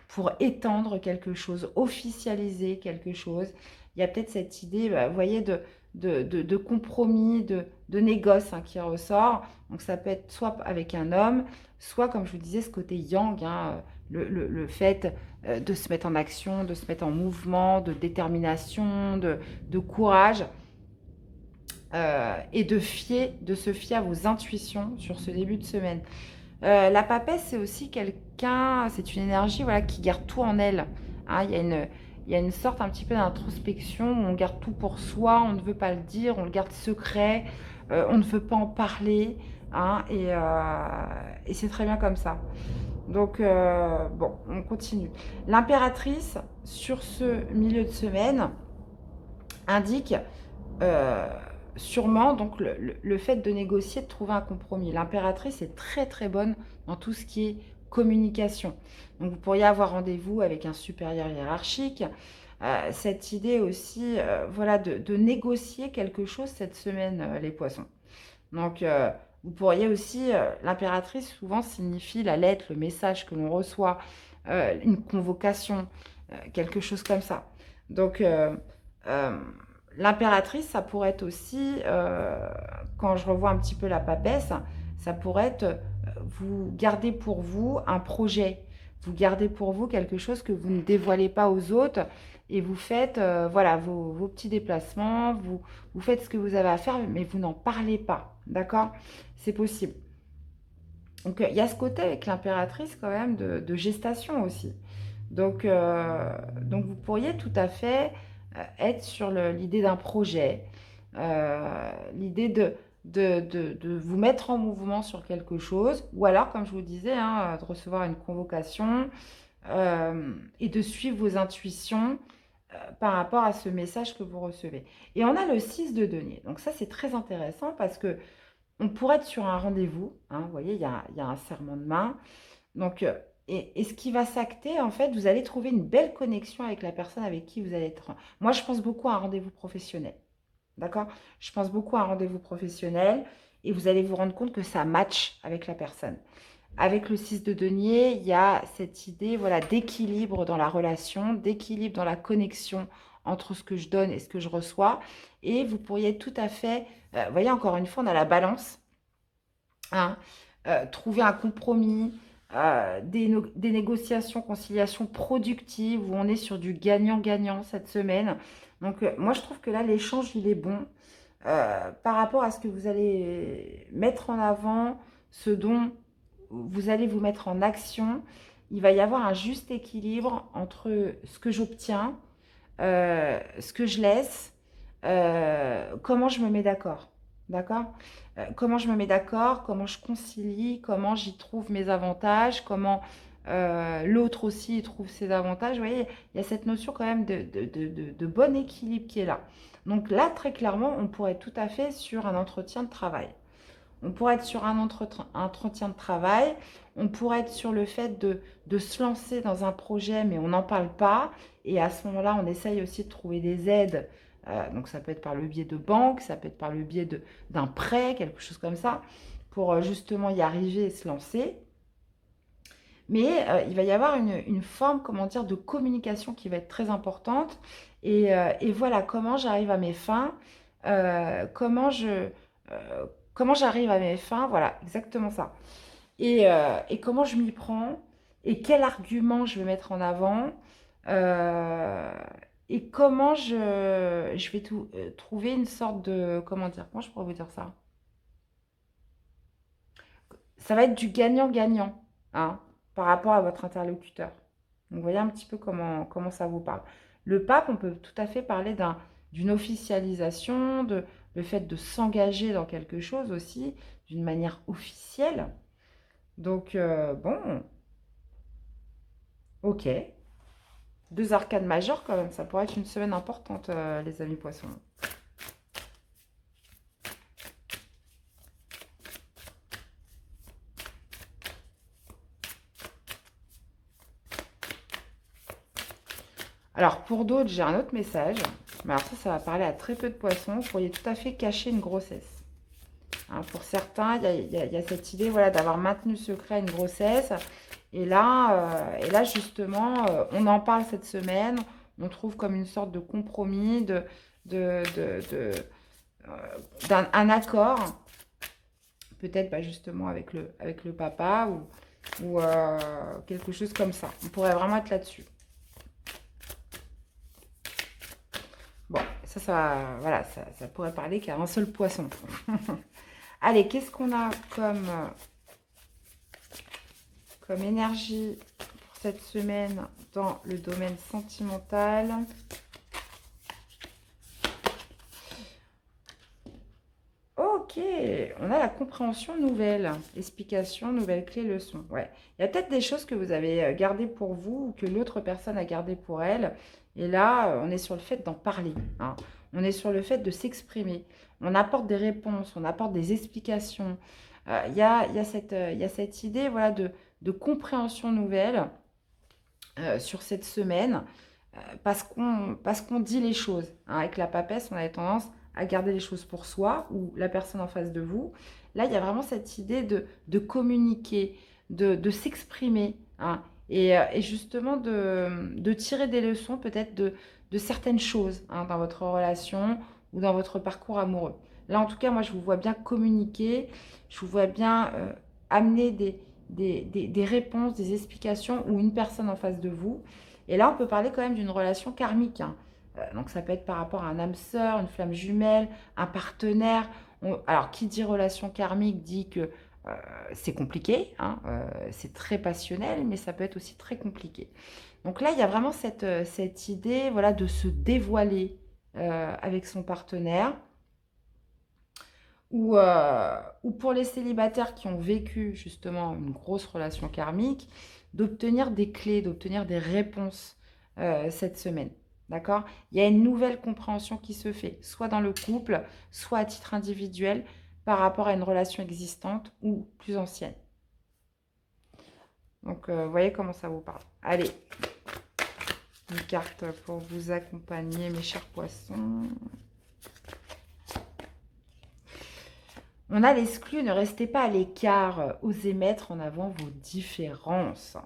pour étendre quelque chose, officialiser quelque chose. Il y a peut-être cette idée, bah, vous voyez, de compromis, de négoce hein, qui ressort. Donc ça peut être soit avec un homme, soit comme je vous disais, ce côté yang, hein, le fait de se mettre en action, de se mettre en mouvement, de détermination, de courage et de se fier à vos intuitions sur ce début de semaine. La papesse, c'est aussi quelqu'un, c'est une énergie voilà, qui garde tout en elle. Hein, il y a une sorte un petit peu d'introspection où on garde tout pour soi, on ne veut pas le dire, on le garde secret, on ne veut pas en parler. Hein, et c'est très bien comme ça. Donc, bon, on continue. L'impératrice, sur ce milieu de semaine, indique euh, sûrement donc le fait de négocier, de trouver un compromis. L'impératrice est très très bonne dans tout ce qui est communication. Donc, vous pourriez avoir rendez-vous avec un supérieur hiérarchique. Cette idée aussi, voilà, de négocier quelque chose cette semaine, les poissons. Donc, vous pourriez aussi, l'impératrice souvent signifie la lettre, le message que l'on reçoit, une convocation, quelque chose comme ça. Donc, euh, l'impératrice, ça pourrait être aussi, quand je revois un petit peu la papesse, ça pourrait être, vous gardez pour vous un projet, vous gardez pour vous quelque chose que vous ne dévoilez pas aux autres et vous faites voilà, vos petits déplacements, vous faites ce que vous avez à faire, mais vous n'en parlez pas. D'accord? C'est possible. Donc, il y a ce côté avec l'impératrice quand même de gestation aussi. Donc, vous pourriez tout à fait être sur l'idée d'un projet, l'idée de vous mettre en mouvement sur quelque chose, ou alors, comme je vous disais, hein, de recevoir une convocation et de suivre vos intuitions par rapport à ce message que vous recevez. Et on a le 6 de denier. Donc ça, c'est très intéressant parce que on pourrait être sur un rendez-vous. Hein, vous voyez, il y a un serment de main. Donc, et ce qui va s'acter, en fait, vous allez trouver une belle connexion avec la personne avec qui vous allez être. Moi, je pense beaucoup à un rendez-vous professionnel. D'accord? Je pense beaucoup à un rendez-vous professionnel et vous allez vous rendre compte que ça match avec la personne. Avec le 6 de denier, il y a cette idée voilà, d'équilibre dans la relation, d'équilibre dans la connexion entre ce que je donne et ce que je reçois. Et vous pourriez tout à fait, vous voyez, encore une fois, on a la balance, hein, trouver un compromis, des négociations, conciliations productives où on est sur du gagnant-gagnant cette semaine. Donc, moi, je trouve que là, l'échange, il est bon par rapport à ce que vous allez mettre en avant, ce dont vous allez vous mettre en action. Il va y avoir un juste équilibre entre ce que j'obtiens, ce que je laisse, comment je me mets d'accord. D'accord? Comment je me mets d'accord, comment je concilie, comment j'y trouve mes avantages, comment l'autre aussi y trouve ses avantages. Vous voyez, il y a cette notion quand même de bon équilibre qui est là. Donc là, très clairement, on pourrait être tout à fait sur un entretien de travail. On pourrait être sur un entretien de travail, on pourrait être sur le fait de se lancer dans un projet, mais on n'en parle pas. Et à ce moment-là, on essaye aussi de trouver des aides. Donc ça peut être par le biais de banques, ça peut être par le biais d'un prêt, quelque chose comme ça, pour justement y arriver et se lancer. Mais il va y avoir une forme, comment dire, de communication qui va être très importante. Et voilà, comment j'arrive à mes fins, euh, comment j'arrive à mes fins, voilà, exactement ça. Et comment je m'y prends, et quel argument je vais mettre en avant, euh, et comment je vais trouver une sorte de, comment dire, comment je pourrais vous dire ça? Ça va être du gagnant-gagnant, hein, par rapport à votre interlocuteur. Donc, vous voyez un petit peu comment ça vous parle. Le pape, on peut tout à fait parler d'une officialisation, le fait de s'engager dans quelque chose aussi, d'une manière officielle. Donc, bon, ok. Deux arcades majeures quand même, ça pourrait être une semaine importante, les amis poissons. Alors, pour d'autres, j'ai un autre message. Mais alors ça va parler à très peu de poissons. Vous pourriez tout à fait cacher une grossesse. Hein, pour certains, il y a cette idée voilà, d'avoir maintenu secret une grossesse. Et là justement, on en parle cette semaine. On trouve comme une sorte de compromis, de, de, de, un accord. Peut-être bah, justement avec le papa ou quelque chose comme ça. On pourrait vraiment être là-dessus. Bon, voilà, ça pourrait parler qu'à un seul poisson. Allez, qu'est-ce qu'on a comme énergie pour cette semaine dans le domaine sentimental? Ok, on a la compréhension nouvelle, explication, nouvelle clé, leçon. Ouais, il y a peut-être des choses que vous avez gardées pour vous ou que l'autre personne a gardées pour elle. Et là, on est sur le fait d'en parler. Hein. On est sur le fait de s'exprimer. On apporte des réponses, on apporte des explications. Il y a cette idée voilà, de compréhension nouvelle sur cette semaine parce qu'on dit les choses. Hein. Avec la papesse, on a tendance à garder les choses pour soi ou la personne en face de vous. Là, il y a vraiment cette idée de communiquer, de s'exprimer hein, et justement de tirer des leçons peut-être de certaines choses hein, dans votre relation ou dans votre parcours amoureux. Là, en tout cas, moi, je vous vois bien communiquer, je vous vois bien amener des réponses, des explications ou une personne en face de vous. Et là, on peut parler quand même d'une relation karmique. Hein. Donc, ça peut être par rapport à un âme sœur, une flamme jumelle, un partenaire. Alors, qui dit relation karmique dit que c'est compliqué, hein, c'est très passionnel, mais ça peut être aussi très compliqué. Donc là, il y a vraiment cette idée voilà, de se dévoiler avec son partenaire. Ou pour les célibataires qui ont vécu justement une grosse relation karmique, d'obtenir des clés, d'obtenir des réponses cette semaine. D'accord? Il y a une nouvelle compréhension qui se fait, soit dans le couple, soit à titre individuel, par rapport à une relation existante ou plus ancienne. Donc, vous voyez comment ça vous parle. Allez, une carte pour vous accompagner, mes chers poissons. On a l'exclu, ne restez pas à l'écart, osez mettre en avant vos différences.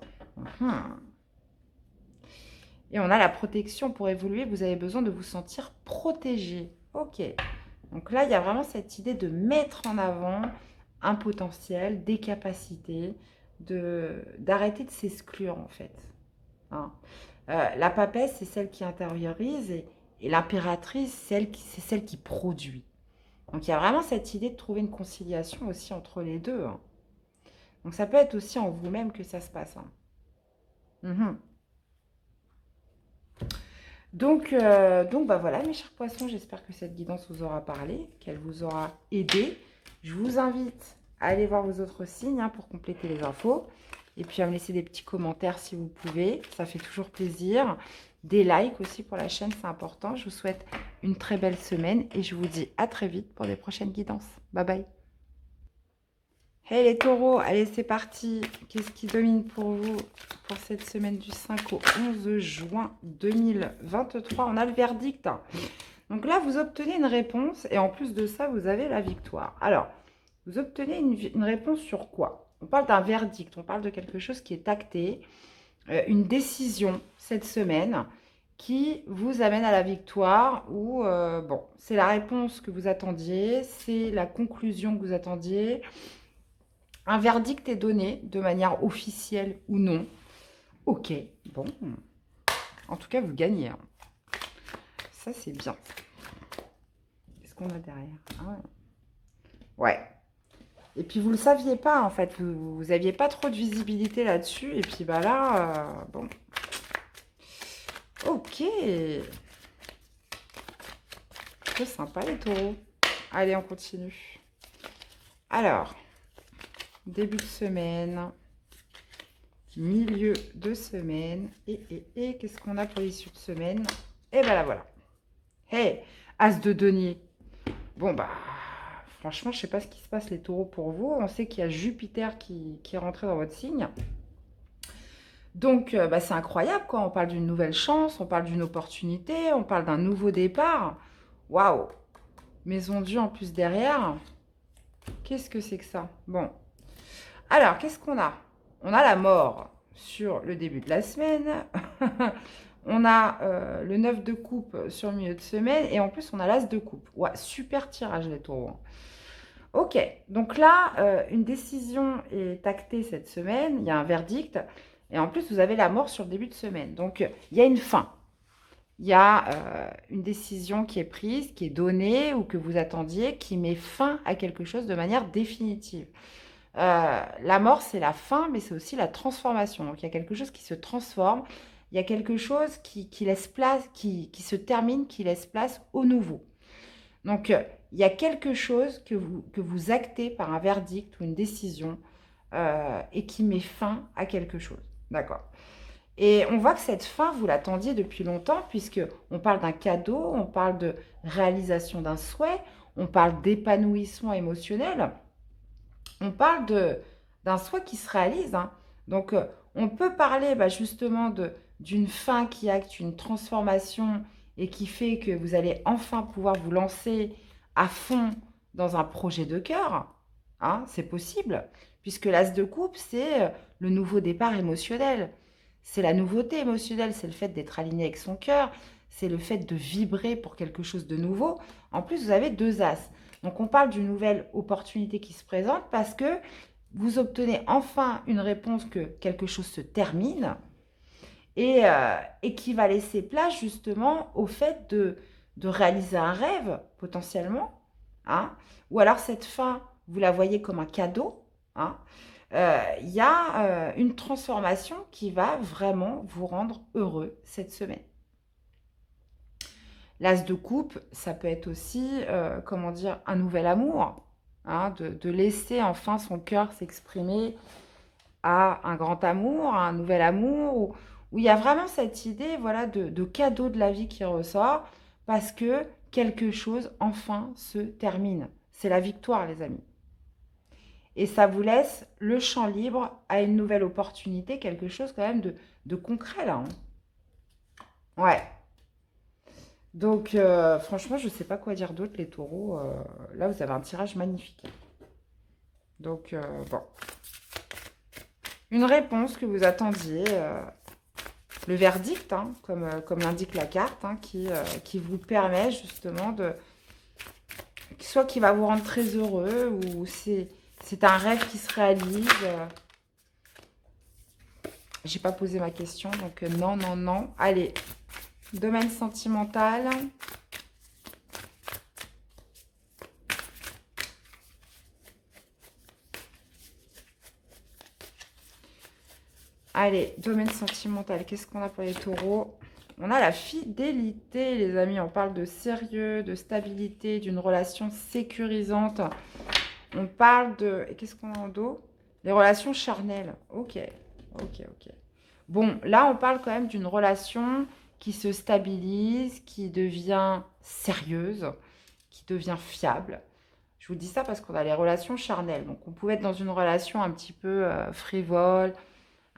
Et on a la protection pour évoluer, vous avez besoin de vous sentir protégé. Ok, donc là, il y a vraiment cette idée de mettre en avant un potentiel, des capacités, d'arrêter de s'exclure en fait. Hein. La papesse, c'est celle qui intériorise et l'impératrice, c'est celle qui produit. Donc il y a vraiment cette idée de trouver une conciliation aussi entre les deux. Hein. Donc ça peut être aussi en vous-même que ça se passe. Hein. Donc bah voilà mes chers poissons, j'espère que cette guidance vous aura parlé, qu'elle vous aura aidé. Je vous invite à aller voir vos autres signes hein, pour compléter les infos. Et puis à me laisser des petits commentaires si vous pouvez, ça fait toujours plaisir. Des likes aussi pour la chaîne, c'est important. Je vous souhaite une très belle semaine et je vous dis à très vite pour des prochaines guidances. Bye bye. Hey les taureaux, allez c'est parti. Qu'est-ce qui domine pour vous pour cette semaine du 5 au 11 juin 2023? On a le verdict. Donc là, vous obtenez une réponse et en plus de ça, vous avez la victoire. Alors, vous obtenez une réponse sur quoi? On parle d'un verdict, on parle de quelque chose qui est acté, une décision cette semaine qui vous amène à la victoire ou, bon, c'est la réponse que vous attendiez, c'est la conclusion que vous attendiez. Un verdict est donné de manière officielle ou non. Ok, bon. En tout cas, vous gagnez. Hein. Ça, c'est bien. Qu'est-ce qu'on a derrière? Ah ouais. Et puis, vous ne le saviez pas, en fait. Vous n'aviez pas trop de visibilité là-dessus. Et puis, bah là, bon. Ok. C'est sympa, les taureaux. Allez, on continue. Alors, début de semaine, milieu de semaine, et qu'est-ce qu'on a pour l'issue de semaine? Et ben là, voilà. Hey, As de denier. Bon, bah, franchement, je sais pas ce qui se passe, les taureaux, pour vous. On sait qu'il y a Jupiter qui est rentré dans votre signe. Donc, bah, c'est incroyable, quoi. On parle d'une nouvelle chance, on parle d'une opportunité, on parle d'un nouveau départ. Waouh! Maison Dieu en plus derrière. Qu'est-ce que c'est que ça? Bon. Alors, qu'est-ce qu'on a? On a la mort sur le début de la semaine. On a le 9 de coupe sur le milieu de semaine. Et en plus, on a l'as de coupe. Ouais, super tirage, les taureaux. Ok, donc là, une décision est actée cette semaine. Il y a un verdict. Et en plus, vous avez la mort sur le début de semaine. Donc, il y a une fin. Il y a une décision qui est prise, qui est donnée ou que vous attendiez, qui met fin à quelque chose de manière définitive. La mort, c'est la fin, mais c'est aussi la transformation. Donc, il y a quelque chose qui se transforme. Il y a quelque chose qui laisse place, qui se termine, qui laisse place au nouveau. Donc, il y a quelque chose que vous actez par un verdict ou une décision et qui met fin à quelque chose. D'accord. Et on voit que cette fin, vous l'attendiez depuis longtemps, puisque on parle d'un cadeau, on parle de réalisation d'un souhait, on parle d'épanouissement émotionnel, on parle d'un souhait qui se réalise, hein. Donc, on peut parler justement d'une fin qui acte une transformation et qui fait que vous allez enfin pouvoir vous lancer à fond dans un projet de cœur. Hein, c'est possible, puisque l'as de coupe, c'est le nouveau départ émotionnel. C'est la nouveauté émotionnelle, c'est le fait d'être aligné avec son cœur, c'est le fait de vibrer pour quelque chose de nouveau. En plus, vous avez deux as. Donc, on parle d'une nouvelle opportunité qui se présente parce que vous obtenez enfin une réponse que quelque chose se termine et qui va laisser place justement au fait de réaliser un rêve potentiellement. Hein, ou alors cette fin, vous la voyez comme un cadeau. Hein, il y a une transformation qui va vraiment vous rendre heureux cette semaine. L'as de coupe, ça peut être aussi, comment dire, un nouvel amour, hein, de laisser enfin son cœur s'exprimer à un grand amour, à un nouvel amour, où il y a vraiment cette idée, voilà, de cadeau de la vie qui ressort, parce que quelque chose enfin se termine. C'est la victoire, les amis. Et ça vous laisse le champ libre à une nouvelle opportunité, quelque chose quand même de concret là. Hein. Ouais. Donc, franchement, je ne sais pas quoi dire d'autre, les taureaux. Là, vous avez un tirage magnifique. Donc, bon. Une réponse que vous attendiez. Le verdict, hein, comme l'indique la carte, hein, qui vous permet justement soit qui va vous rendre très heureux, ou c'est un rêve qui se réalise. J'ai pas posé ma question, donc non, non, non. Allez, domaine sentimental. Allez, domaine sentimental, qu'est-ce qu'on a pour les taureaux? On a la fidélité, les amis. On parle de sérieux, de stabilité, d'une relation sécurisante. On parle de... Qu'est-ce qu'on a en dos? Les relations charnelles. Ok, ok, ok. Bon, là, on parle quand même d'une relation qui se stabilise, qui devient sérieuse, qui devient fiable. Je vous dis ça parce qu'on a les relations charnelles. Donc, on pouvait être dans une relation un petit peu frivole,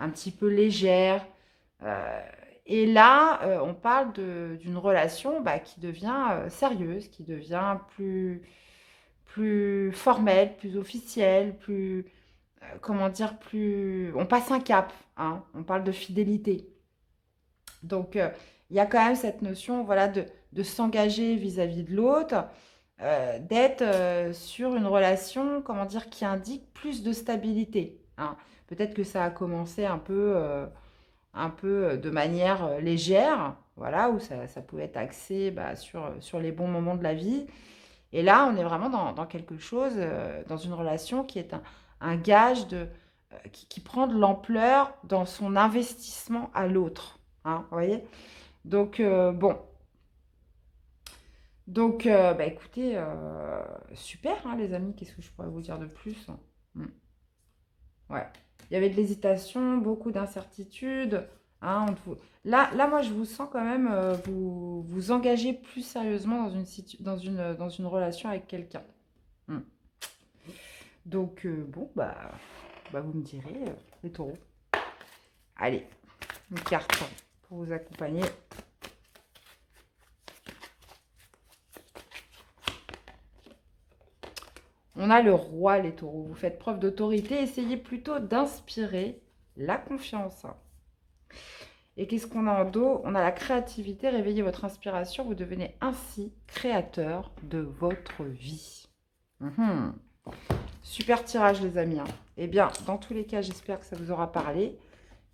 un petit peu légère. Euh, et là, on parle d'une relation qui devient sérieuse, qui devient plus formelle, plus officielle, plus, comment dire, plus... On passe un cap, hein, on parle de fidélité. Donc, il y a quand même cette notion, voilà, de s'engager vis-à-vis de l'autre, d'être sur une relation, comment dire, qui indique plus de stabilité. Hein. Peut-être que ça a commencé un peu de manière légère, voilà, où ça pouvait être axé sur les bons moments de la vie. Et là, on est vraiment dans quelque chose, dans une relation qui est un gage qui prend de l'ampleur dans son investissement à l'autre. Hein, vous voyez? Donc, bon. Donc, écoutez, super, hein, les amis. Qu'est-ce que je pourrais vous dire de plus? Hmm. Ouais. Il y avait de l'hésitation, beaucoup d'incertitudes. Hein, là, moi, je vous sens quand même vous engager plus sérieusement dans une relation avec quelqu'un. Hmm. Donc, bon, vous me direz, les taureaux. Allez. une carte pour vous accompagner. On a le roi, les taureaux. Vous faites preuve d'autorité. Essayez plutôt d'inspirer la confiance. Et qu'est-ce qu'on a en dos? On a la créativité. Réveillez votre inspiration. Vous devenez ainsi créateur de votre vie. Super tirage, les amis. Eh bien, dans tous les cas, j'espère que ça vous aura parlé,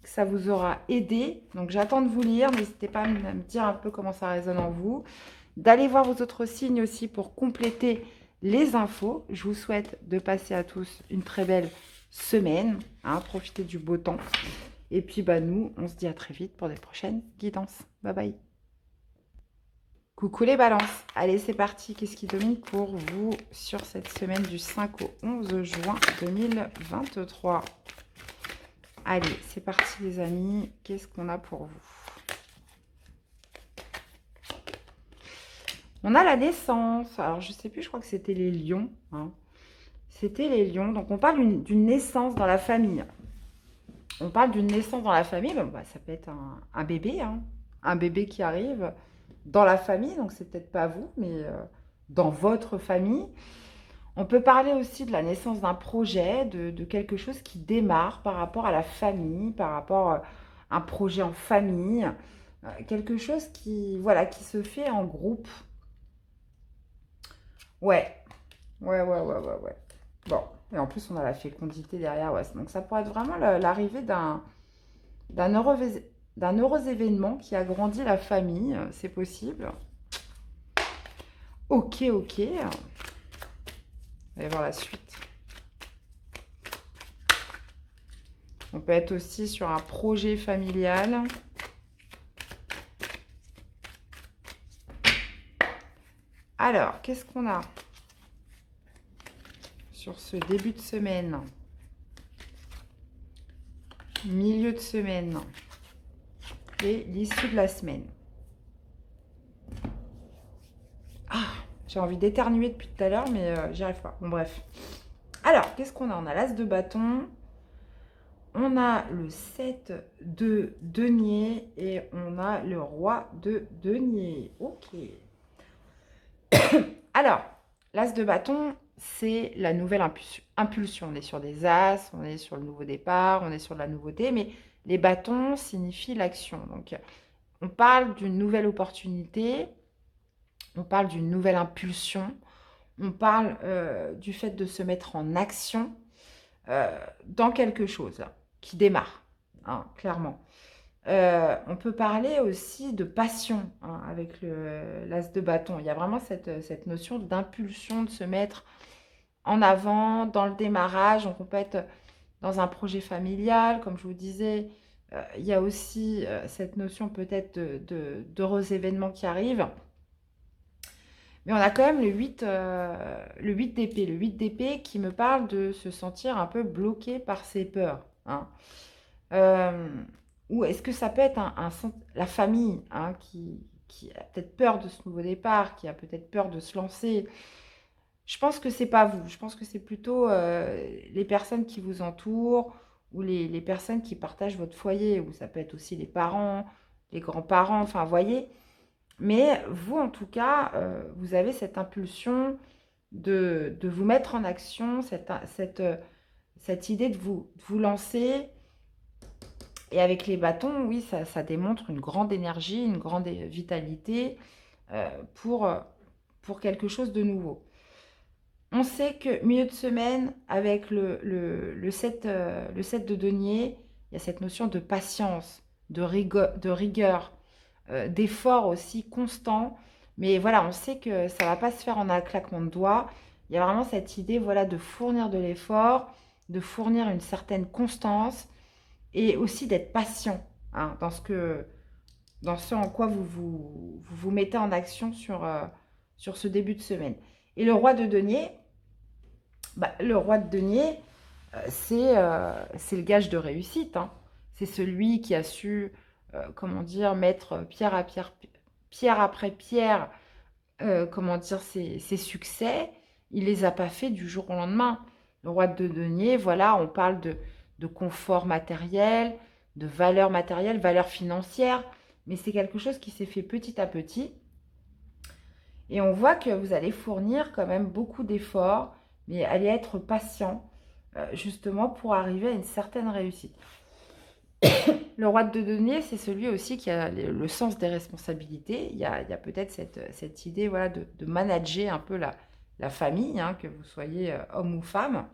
que ça vous aura aidé. Donc, j'attends de vous lire. N'hésitez pas à me dire un peu comment ça résonne en vous. D'aller voir vos autres signes aussi pour compléter les infos. Je vous souhaite de passer à tous une très belle semaine. Profitez du beau temps. Et puis, nous, on se dit à très vite pour des prochaines guidances. Bye bye. Coucou les balances. Allez, c'est parti. Qu'est-ce qui domine pour vous sur cette semaine du 5 au 11 juin 2023? Allez, c'est parti les amis. Qu'est-ce qu'on a pour vous? On a la naissance. Alors, je ne sais plus, je crois que c'était les lions. C'était les lions. Donc, on parle d'une naissance dans la famille. On parle d'une naissance dans la famille. Ça peut être un bébé. Un bébé qui arrive dans la famille. Donc, c'est peut-être pas vous, mais dans votre famille. On peut parler aussi de la naissance d'un projet, de quelque chose qui démarre par rapport à la famille, par rapport à un projet en famille. Quelque chose qui se fait en groupe. Ouais. Bon, et en plus, on a la fécondité derrière. Ouais. Donc, ça pourrait être vraiment l'arrivée d'un heureux événement qui agrandit la famille. C'est possible. Ok. On va voir la suite. On peut être aussi sur un projet familial. Alors, qu'est-ce qu'on a sur ce début de semaine, milieu de semaine et l'issue de la semaine? J'ai envie d'éternuer depuis tout à l'heure, mais j'y arrive pas. Bon, bref. Alors, qu'est-ce qu'on a? On a l'as de bâton, on a le 7 de denier et on a le roi de denier. Ok. Alors, l'as de bâton, c'est la nouvelle impulsion. On est sur des as, on est sur le nouveau départ, on est sur de la nouveauté, mais les bâtons signifient l'action. Donc, on parle d'une nouvelle opportunité, on parle d'une nouvelle impulsion, on parle du fait de se mettre en action dans quelque chose qui démarre, clairement. On peut parler aussi de passion avec l'as de bâton. Il y a vraiment cette notion d'impulsion, de se mettre en avant dans le démarrage. Donc, on peut être dans un projet familial, comme je vous disais. Il y a aussi cette notion peut-être d'heureux événements qui arrivent. Mais on a quand même le 8 d'épée. Le 8 d'épée qui me parle de se sentir un peu bloqué par ses peurs. Ou est-ce que ça peut être la famille qui a peut-être peur de ce nouveau départ, qui a peut-être peur de se lancer? Je pense que c'est pas vous. Je pense que c'est plutôt les personnes qui vous entourent ou les personnes qui partagent votre foyer. Ou ça peut être aussi les parents, les grands-parents. Enfin, vous voyez. Mais vous, en tout cas, vous avez cette impulsion de vous mettre en action, cette idée de vous lancer. Et avec les bâtons, oui, ça démontre une grande énergie, une grande vitalité pour quelque chose de nouveau. On sait que milieu de semaine, avec le 7 de denier, il y a cette notion de patience, de rigueur, d'effort aussi constant. Mais voilà, on sait que ça ne va pas se faire en un claquement de doigts. Il y a vraiment cette idée de fournir de l'effort, de fournir une certaine constance et aussi d'être patient dans ce en quoi vous mettez en action sur ce début de semaine. Et le roi de denier, c'est le gage de réussite. C'est celui qui a su, mettre pierre après pierre, ses succès. Il les a pas fait du jour au lendemain. Le roi de denier, voilà, on parle de confort matériel, de valeur matérielle, valeur financière, mais c'est quelque chose qui s'est fait petit à petit. Et on voit que vous allez fournir quand même beaucoup d'efforts, mais allez être patient, justement pour arriver à une certaine réussite. Le roi de denier, c'est celui aussi qui a le sens des responsabilités. Il y a peut-être cette idée voilà, de manager un peu la famille, hein, que vous soyez homme ou femme,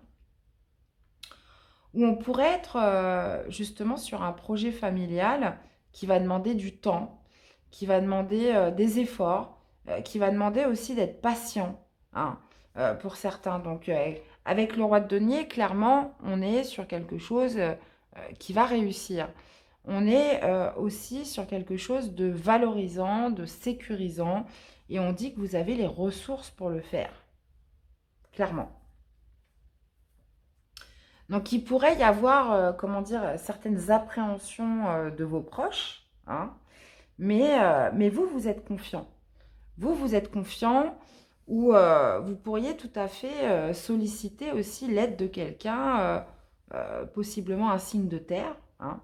où on pourrait être justement sur un projet familial qui va demander du temps, qui va demander des efforts, qui va demander aussi d'être patient, hein, pour certains. Donc avec le roi de denier, clairement, on est sur quelque chose qui va réussir. On est aussi sur quelque chose de valorisant, de sécurisant, et on dit que vous avez les ressources pour le faire, clairement. Donc, il pourrait y avoir, comment dire, certaines appréhensions de vos proches, hein, mais vous, vous êtes confiant. Vous êtes confiant ou vous pourriez tout à fait solliciter aussi l'aide de quelqu'un, possiblement un signe de terre, hein,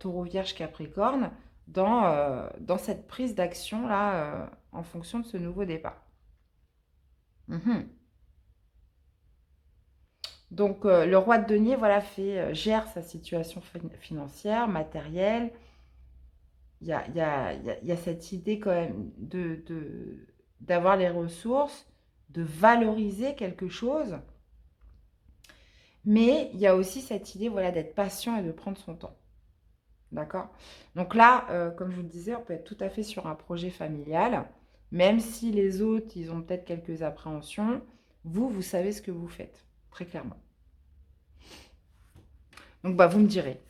Taureau, Vierge, Capricorne, dans cette prise d'action-là, en fonction de ce nouveau départ. Mhm. Donc, le roi de denier, voilà, gère sa situation financière, matérielle. Il y a cette idée quand même d'avoir les ressources, de valoriser quelque chose. Mais il y a aussi cette idée, voilà, d'être patient et de prendre son temps. D'accord? Donc là, comme je vous le disais, on peut être tout à fait sur un projet familial. Même si les autres, ils ont peut-être quelques appréhensions, vous savez ce que vous faites, très clairement. Donc, bah, vous me direz.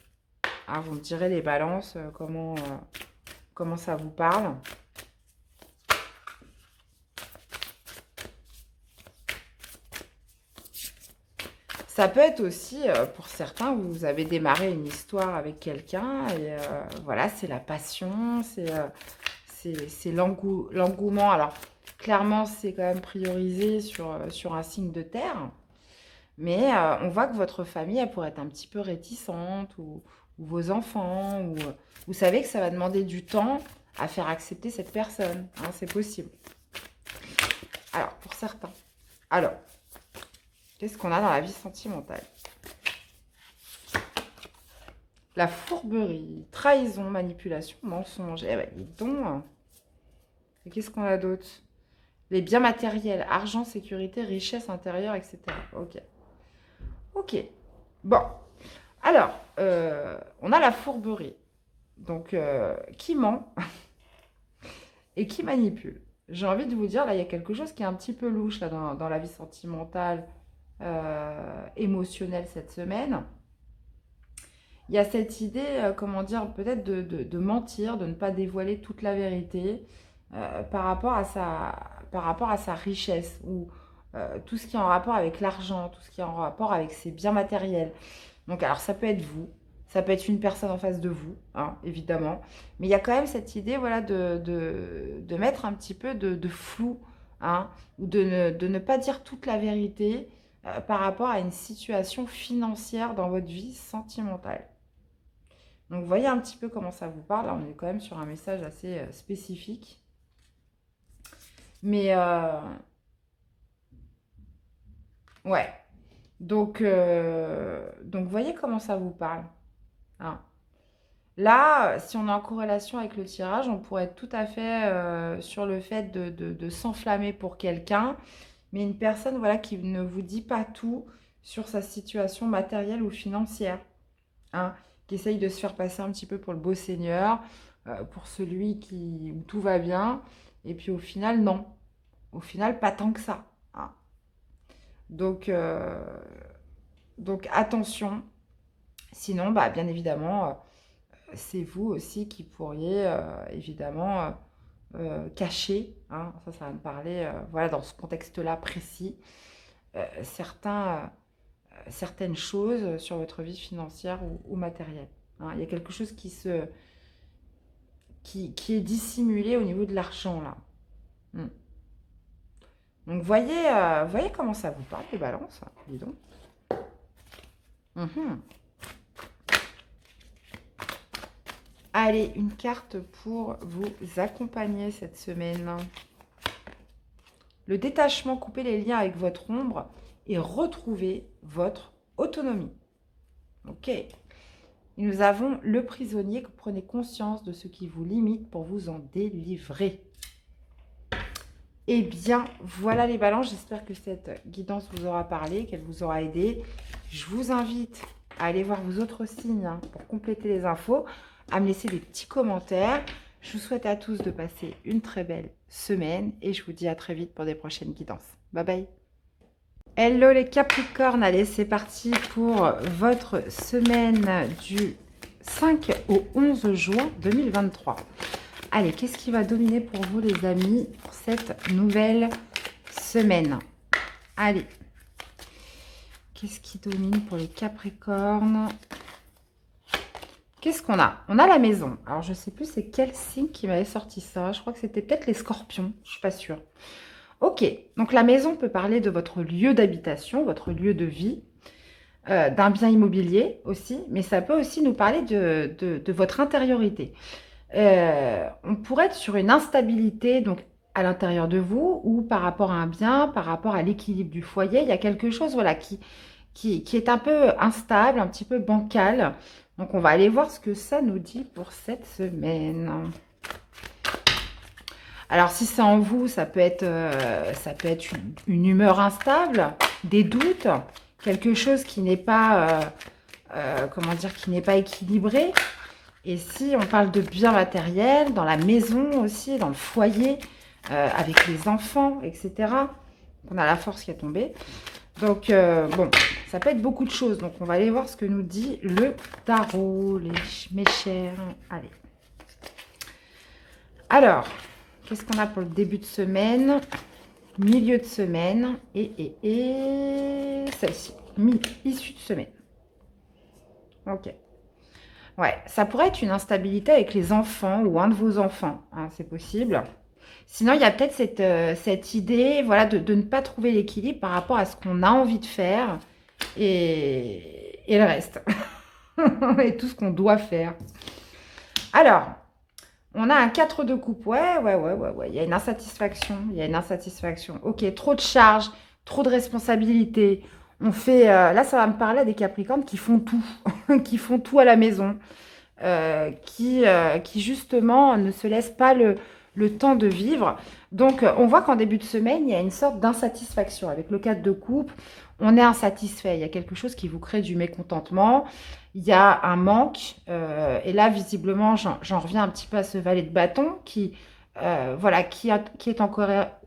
Hein, vous me direz les balances, comment ça vous parle. Ça peut être aussi, pour certains, vous avez démarré une histoire avec quelqu'un et voilà, c'est la passion, c'est l'engouement. Alors, clairement, c'est quand même priorisé sur un signe de terre, mais on voit que votre famille, elle pourrait être un petit peu réticente ou vos enfants, ou vous savez que ça va demander du temps à faire accepter cette personne, hein, c'est possible. Alors, pour certains. Alors, qu'est-ce qu'on a dans la vie sentimentale? La fourberie, trahison, manipulation, mensonge. Eh ben, dis donc. Et qu'est-ce qu'on a d'autre? Les biens matériels, argent, sécurité, richesse intérieure, etc. Ok. Ok. Bon. Alors, on a la fourberie. Donc, qui ment et qui manipule. J'ai envie de vous dire, là, il y a quelque chose qui est un petit peu louche là, dans la vie sentimentale, émotionnelle cette semaine. Il y a cette idée, comment dire, peut-être de mentir, de ne pas dévoiler toute la vérité par rapport à sa richesse ou tout ce qui est en rapport avec l'argent, tout ce qui est en rapport avec ses biens matériels. Donc, alors, ça peut être vous, ça peut être une personne en face de vous, hein, évidemment. Mais il y a quand même cette idée, voilà, de mettre un petit peu de flou, hein, ou de ne pas dire toute la vérité par rapport à une situation financière dans votre vie sentimentale. Donc, vous voyez un petit peu comment ça vous parle. Là, on est quand même sur un message assez spécifique. Mais, ouais. Donc, vous voyez comment ça vous parle, hein. Là, si on est en corrélation avec le tirage, on pourrait être tout à fait sur le fait de s'enflammer pour quelqu'un, mais une personne, voilà, qui ne vous dit pas tout sur sa situation matérielle ou financière, hein, qui essaye de se faire passer un petit peu pour le beau seigneur, pour celui où tout va bien, et puis au final, non. Au final, pas tant que ça, hein. Donc, attention, sinon, bah, bien évidemment, c'est vous aussi qui pourriez, évidemment, cacher, hein, ça va me parler, voilà, dans ce contexte-là précis, certaines choses sur votre vie financière ou matérielle, hein. Il y a quelque chose qui est dissimulé au niveau de l'argent, là. Donc, voyez comment ça vous parle, les balances, dis donc. Mhm. Allez, une carte pour vous accompagner cette semaine. Le détachement, couper les liens avec votre ombre et retrouver votre autonomie. Ok. Et nous avons le prisonnier, que prenez conscience de ce qui vous limite pour vous en délivrer. Eh bien, voilà les balances. J'espère que cette guidance vous aura parlé, qu'elle vous aura aidé. Je vous invite à aller voir vos autres signes pour compléter les infos, à me laisser des petits commentaires. Je vous souhaite à tous de passer une très belle semaine et je vous dis à très vite pour des prochaines guidances. Bye bye. Hello les Capricornes, allez c'est parti pour votre semaine du 5 au 11 juin 2023. Allez, qu'est-ce qui va dominer pour vous les amis pour cette nouvelle semaine? Allez, qu'est-ce qui domine pour les Capricornes? Qu'est-ce qu'on a? On a la maison. Alors, je ne sais plus c'est quel signe qui m'avait sorti ça. Je crois que c'était peut-être les Scorpions. Je ne suis pas sûre. Ok, donc la maison peut parler de votre lieu d'habitation, votre lieu de vie, d'un bien immobilier aussi, mais ça peut aussi nous parler de votre intériorité. On pourrait être sur une instabilité donc à l'intérieur de vous ou par rapport à un bien, par rapport à l'équilibre du foyer. Il y a quelque chose voilà, qui est un peu instable, un petit peu bancal. Donc, on va aller voir ce que ça nous dit pour cette semaine. Alors, si c'est en vous, ça peut être une humeur instable, des doutes, quelque chose qui n'est pas, comment dire, qui n'est pas équilibré. Et si on parle de biens matériels, dans la maison aussi, dans le foyer, avec les enfants, etc. On a la force qui est tombée. Donc, bon, ça peut être beaucoup de choses. Donc, on va aller voir ce que nous dit le tarot, mes chers. Allez. Alors, qu'est-ce qu'on a pour le début de semaine, milieu de semaine et celle-ci, issue de semaine. Ok. Ouais, ça pourrait être une instabilité avec les enfants ou un de vos enfants, hein, c'est possible. Sinon, il y a peut-être cette idée voilà, de ne pas trouver l'équilibre par rapport à ce qu'on a envie de faire et le reste. Et tout ce qu'on doit faire. Alors, on a un 4 de coupe. Ouais. Il y a une insatisfaction. Ok, trop de charges, trop de responsabilités. On fait... là, ça va me parler à des Capricornes qui font tout. Qui font tout à la maison. Qui justement ne se laissent pas le temps de vivre. Donc, on voit qu'en début de semaine, il y a une sorte d'insatisfaction. Avec le 4 de coupe, on est insatisfait. Il y a quelque chose qui vous crée du mécontentement. Il y a un manque. Et là, visiblement, j'en reviens un petit peu à ce valet de bâton qui est en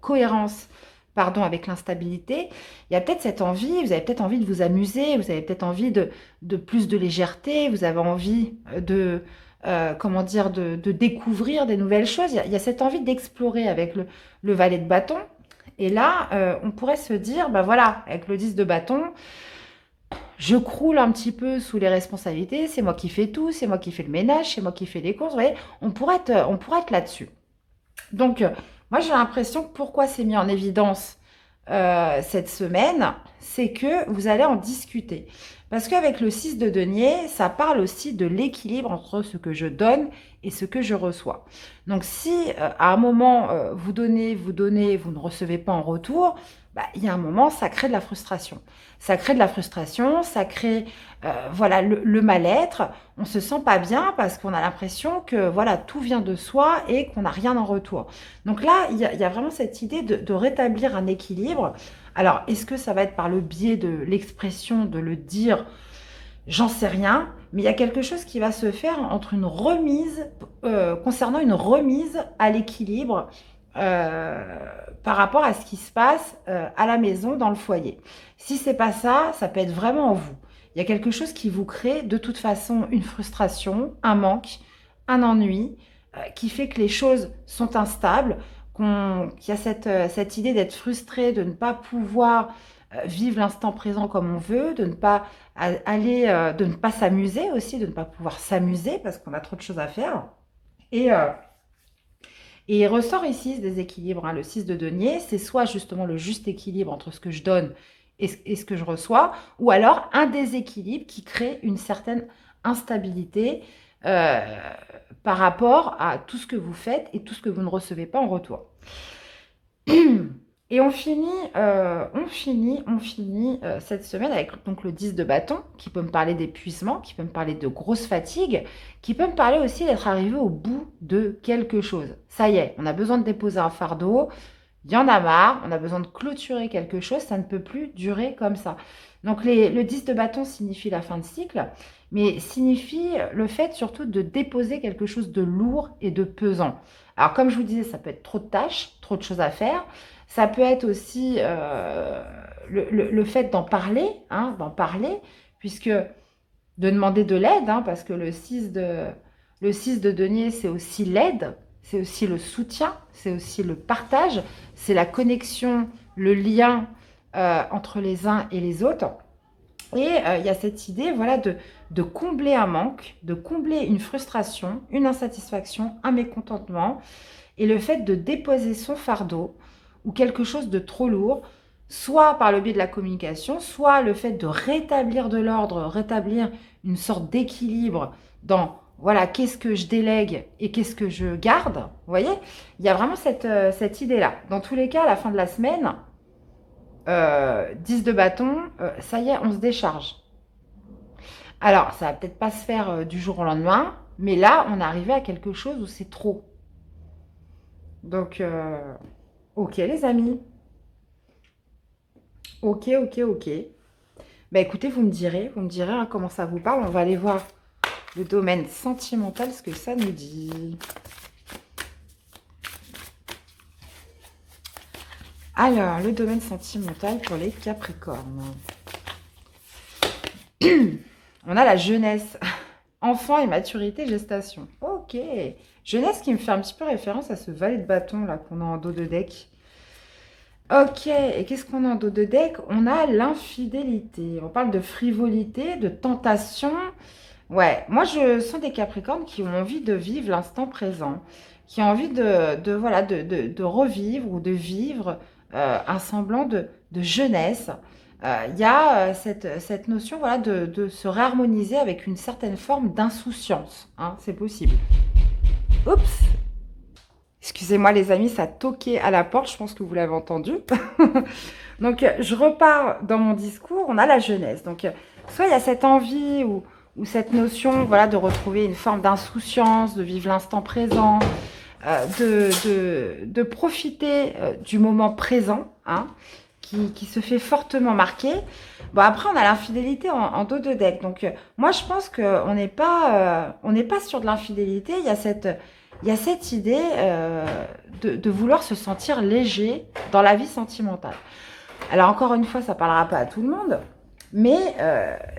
cohérence avec l'instabilité. Il y a peut-être cette envie, vous avez peut-être envie de vous amuser, vous avez peut-être envie de plus de légèreté, vous avez envie de découvrir des nouvelles choses. Il y a cette envie d'explorer avec le valet de bâton. Et là, on pourrait se dire, ben voilà, avec le 10 de bâton, je croule un petit peu sous les responsabilités, c'est moi qui fais tout, c'est moi qui fais le ménage, c'est moi qui fais les courses, vous voyez, on pourrait être là-dessus. Donc, moi j'ai l'impression que pourquoi c'est mis en évidence cette semaine, c'est que vous allez en discuter. Parce qu'avec le 6 de denier, ça parle aussi de l'équilibre entre ce que je donne et ce que je reçois. Donc si à un moment, vous donnez, vous ne recevez pas en retour, bah, il y a un moment, ça crée de la frustration. Ça crée le mal-être. On se sent pas bien parce qu'on a l'impression que voilà, tout vient de soi et qu'on n'a rien en retour. Donc là, il y a vraiment cette idée de rétablir un équilibre. Alors, est-ce que ça va être par le biais de l'expression, de le dire? J'en sais rien, mais il y a quelque chose qui va se faire entre une remise, concernant une remise à l'équilibre par rapport à ce qui se passe à la maison, dans le foyer. Si c'est pas ça, ça peut être vraiment en vous. Il y a quelque chose qui vous crée de toute façon une frustration, un manque, un ennui, qui fait que les choses sont instables, qu'il y a cette idée d'être frustré, de ne pas pouvoir vivre l'instant présent comme on veut, de ne pas de ne pas s'amuser aussi, de ne pas pouvoir s'amuser parce qu'on a trop de choses à faire. Et il ressort ici ce déséquilibre, hein, le 6 de denier, c'est soit justement le juste équilibre entre ce que je donne et ce que je reçois, ou alors un déséquilibre qui crée une certaine instabilité, euh, par rapport à tout ce que vous faites et tout ce que vous ne recevez pas en retour. Et on finit cette semaine avec donc le 10 de bâton, qui peut me parler d'épuisement, qui peut me parler de grosse fatigue, qui peut me parler aussi d'être arrivé au bout de quelque chose. Ça y est, on a besoin de déposer un fardeau, il y en a marre, on a besoin de clôturer quelque chose, ça ne peut plus durer comme ça. Donc le 10 de bâton signifie la fin de cycle, mais signifie le fait surtout de déposer quelque chose de lourd et de pesant. Alors comme je vous disais, ça peut être trop de tâches, trop de choses à faire. Ça peut être aussi le fait d'en parler, puisque de demander de l'aide, parce que le 6 de denier, c'est aussi l'aide, c'est aussi le soutien, c'est aussi le partage, c'est la connexion, le lien entre les uns et les autres. Et il y a cette idée, voilà, de combler un manque, de combler une frustration, une insatisfaction, un mécontentement, et le fait de déposer son fardeau ou quelque chose de trop lourd, soit par le biais de la communication, soit le fait de rétablir de l'ordre, rétablir une sorte d'équilibre dans, voilà, qu'est-ce que je délègue et qu'est-ce que je garde. Vous voyez, il y a vraiment cette idée-là. Dans tous les cas, à la fin de la semaine, 10 de bâton, ça y est, on se décharge. Alors, ça va peut-être pas se faire du jour au lendemain, mais là, on est arrivé à quelque chose où c'est trop. Donc, ok les amis. Ok, ok, ok. Bah écoutez, vous me direz comment ça vous parle. On va aller voir le domaine sentimental, ce que ça nous dit. Alors, le domaine sentimental pour les Capricornes. On a la jeunesse. Enfant et maturité, gestation. Ok. Jeunesse qui me fait un petit peu référence à ce valet de bâton là qu'on a en dos de deck. Ok, et qu'est-ce qu'on a en dos de deck? On a l'infidélité. On parle de frivolité, de tentation. Ouais, moi je sens des Capricornes qui ont envie de vivre l'instant présent, qui ont envie voilà, de revivre ou de vivre un semblant de jeunesse. Il y a cette notion, voilà, de se réharmoniser avec une certaine forme d'insouciance, hein, c'est possible. Oups, excusez-moi les amis, ça toquait à la porte, je pense que vous l'avez entendu. Donc je repars dans mon discours, on a la jeunesse. Donc soit il y a cette envie ou cette notion, voilà, de retrouver une forme d'insouciance, de vivre l'instant présent, de profiter du moment présent, hein, qui se fait fortement marquer. Bon, après, on a l'infidélité en dos de deck. Donc, moi, je pense qu'on n'est pas sur de l'infidélité. Il y a cette idée de vouloir se sentir léger dans la vie sentimentale. Alors, encore une fois, ça ne parlera pas à tout le monde. Mais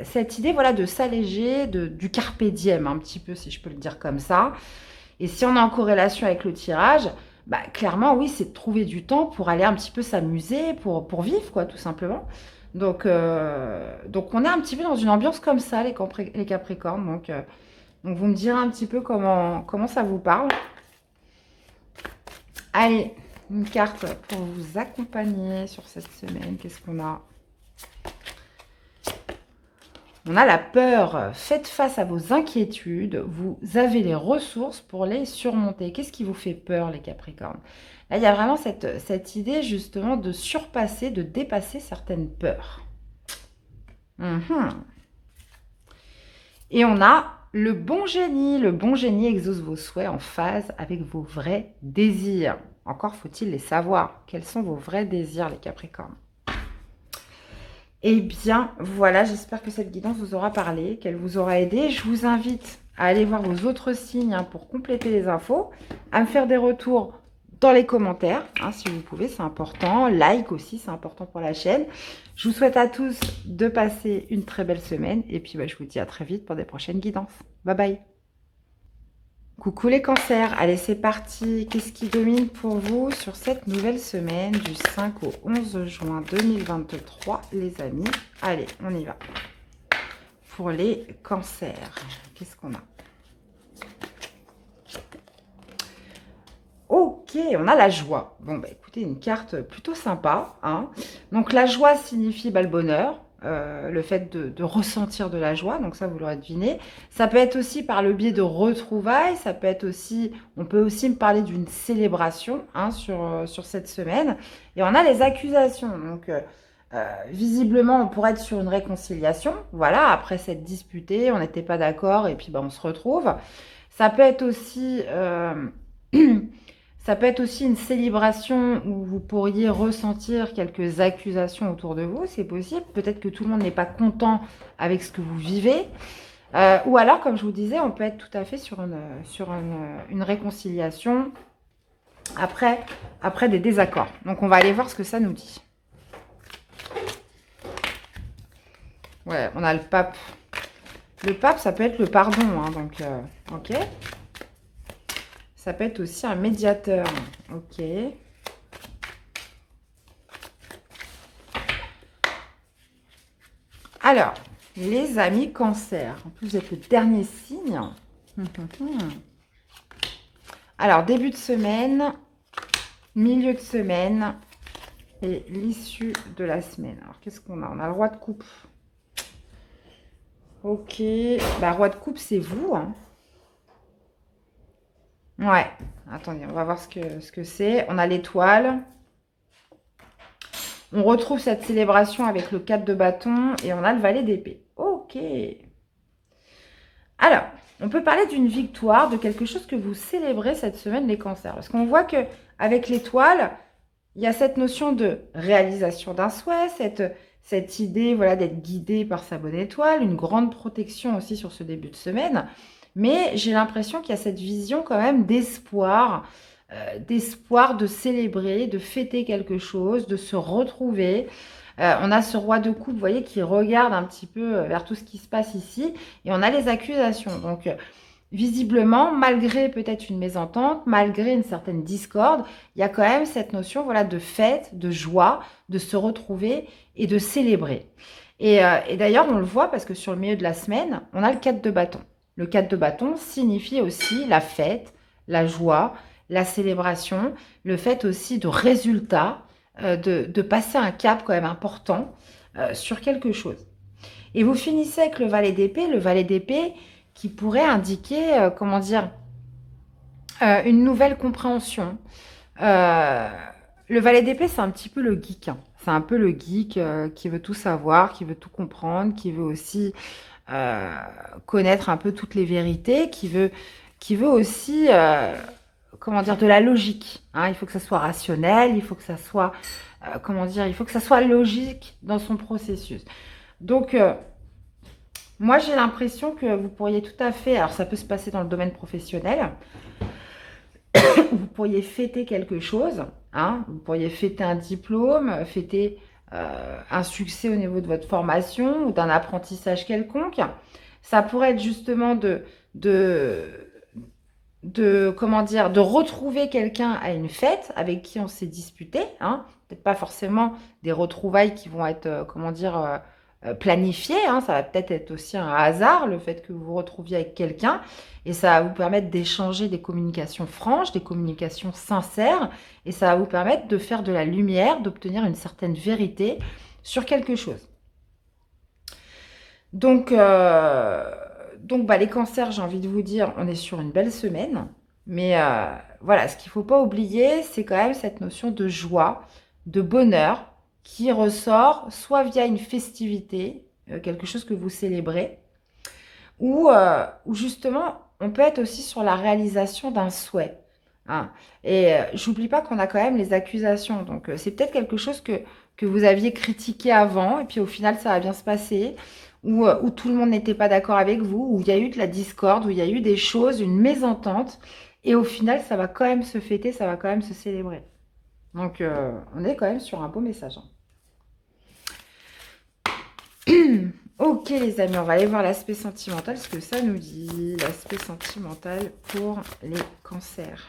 cette idée, voilà, de s'alléger, du carpe diem, un petit peu, si je peux le dire comme ça. Et si on est en corrélation avec le tirage, bah, clairement, oui, c'est de trouver du temps pour aller un petit peu s'amuser, pour vivre, quoi, tout simplement. Donc, on est un petit peu dans une ambiance comme ça, les Capricornes. Donc, vous me direz un petit peu comment ça vous parle. Allez, une carte pour vous accompagner sur cette semaine. Qu'est-ce qu'on a? On a la peur. Faites face à vos inquiétudes. Vous avez les ressources pour les surmonter. Qu'est-ce qui vous fait peur, les Capricornes? Là, il y a vraiment cette idée, justement, de surpasser, de dépasser certaines peurs. Et on a le bon génie. Le bon génie exauce vos souhaits en phase avec vos vrais désirs. Encore faut-il les savoir. Quels sont vos vrais désirs, les Capricornes? Eh bien, voilà, j'espère que cette guidance vous aura parlé, qu'elle vous aura aidé. Je vous invite à aller voir vos autres signes pour compléter les infos, à me faire des retours dans les commentaires, si vous pouvez, c'est important. Like aussi, c'est important pour la chaîne. Je vous souhaite à tous de passer une très belle semaine. Et puis, je vous dis à très vite pour des prochaines guidances. Bye bye. Coucou les cancers, allez c'est parti. Qu'est-ce qui domine pour vous sur cette nouvelle semaine du 5 au 11 juin 2023 les amis? Allez, on y va. Pour les cancers, qu'est-ce qu'on a? Ok, on a la joie. Bon, écoutez, une carte plutôt sympa. Donc la joie signifie le bonheur, le fait de ressentir de la joie, donc ça, vous l'aurez deviné. Ça peut être aussi par le biais de retrouvailles, ça peut être aussi, on peut aussi me parler d'une célébration hein, sur cette semaine. Et on a les accusations, donc visiblement, on pourrait être sur une réconciliation, voilà, après s'être disputé, on n'était pas d'accord, et puis on se retrouve. Ça peut être aussi... Ça peut être aussi une célébration où vous pourriez ressentir quelques accusations autour de vous, c'est possible. Peut-être que tout le monde n'est pas content avec ce que vous vivez. Ou alors, comme je vous disais, on peut être tout à fait sur une réconciliation après des désaccords. Donc, on va aller voir ce que ça nous dit. Ouais, on a le pape. Le pape, ça peut être le pardon. Hein, donc, ok. Ça peut être aussi un médiateur. Ok. Alors, les amis cancer. En plus, vous êtes le dernier signe. Alors, début de semaine, milieu de semaine et l'issue de la semaine. Alors, qu'est-ce qu'on a? On a le roi de coupe. Ok. Roi de coupe, c'est vous. Hein. Ouais. Attendez, on va voir ce que c'est. On a l'étoile. On retrouve cette célébration avec le 4 de bâton et on a le valet d'épée. Ok. Alors, on peut parler d'une victoire, de quelque chose que vous célébrez cette semaine, les cancers. Parce qu'on voit qu'avec l'étoile, il y a cette notion de réalisation d'un souhait, cette idée voilà, d'être guidé par sa bonne étoile, une grande protection aussi sur ce début de semaine. Mais j'ai l'impression qu'il y a cette vision quand même d'espoir de célébrer, de fêter quelque chose, de se retrouver. On a ce roi de coupe, vous voyez, qui regarde un petit peu vers tout ce qui se passe ici. Et on a les accusations. Donc, visiblement, malgré peut-être une mésentente, malgré une certaine discorde, il y a quand même cette notion voilà, de fête, de joie, de se retrouver et de célébrer. Et d'ailleurs, on le voit parce que sur le milieu de la semaine, on a le 4 de bâton. Le 4 de bâton signifie aussi la fête, la joie, la célébration, le fait aussi de résultats, de passer un cap quand même important sur quelque chose. Et vous finissez avec le valet d'épée qui pourrait indiquer, comment dire, une nouvelle compréhension. Le valet d'épée, c'est un petit peu le geek. Hein. C'est un peu le geek qui veut tout savoir, qui veut tout comprendre, qui veut aussi connaître un peu toutes les vérités, qui veut aussi, comment dire, de la logique. Hein. Il faut que ça soit rationnel, il faut que ça soit, comment dire, il faut que ça soit logique dans son processus. Donc, moi, j'ai l'impression que vous pourriez tout à fait, alors ça peut se passer dans le domaine professionnel, vous pourriez fêter quelque chose, hein, vous pourriez fêter un diplôme, fêter un succès au niveau de votre formation ou d'un apprentissage quelconque. Ça pourrait être justement comment dire, de retrouver quelqu'un à une fête avec qui on s'est disputé, hein. Peut-être pas forcément des retrouvailles qui vont être, comment dire, planifiées, hein. Ça va peut-être être aussi un hasard, le fait que vous vous retrouviez avec quelqu'un, et ça va vous permettre d'échanger des communications franches, des communications sincères, et ça va vous permettre de faire de la lumière, d'obtenir une certaine vérité sur quelque chose. Donc, les cancers, j'ai envie de vous dire, on est sur une belle semaine. Mais voilà, ce qu'il ne faut pas oublier, c'est quand même cette notion de joie, de bonheur, qui ressort soit via une festivité, quelque chose que vous célébrez, ou justement, on peut être aussi sur la réalisation d'un souhait. Hein. Et j'oublie pas qu'on a quand même les accusations. Donc, c'est peut-être quelque chose que vous aviez critiqué avant, et puis au final, ça va bien se passer, où tout le monde n'était pas d'accord avec vous, où il y a eu de la discorde, où il y a eu des choses, une mésentente, et au final, ça va quand même se fêter, ça va quand même se célébrer. Donc, on est quand même sur un beau message. Hein. Ok les amis, on va aller voir l'aspect sentimental, ce que ça nous dit, l'aspect sentimental pour les cancers.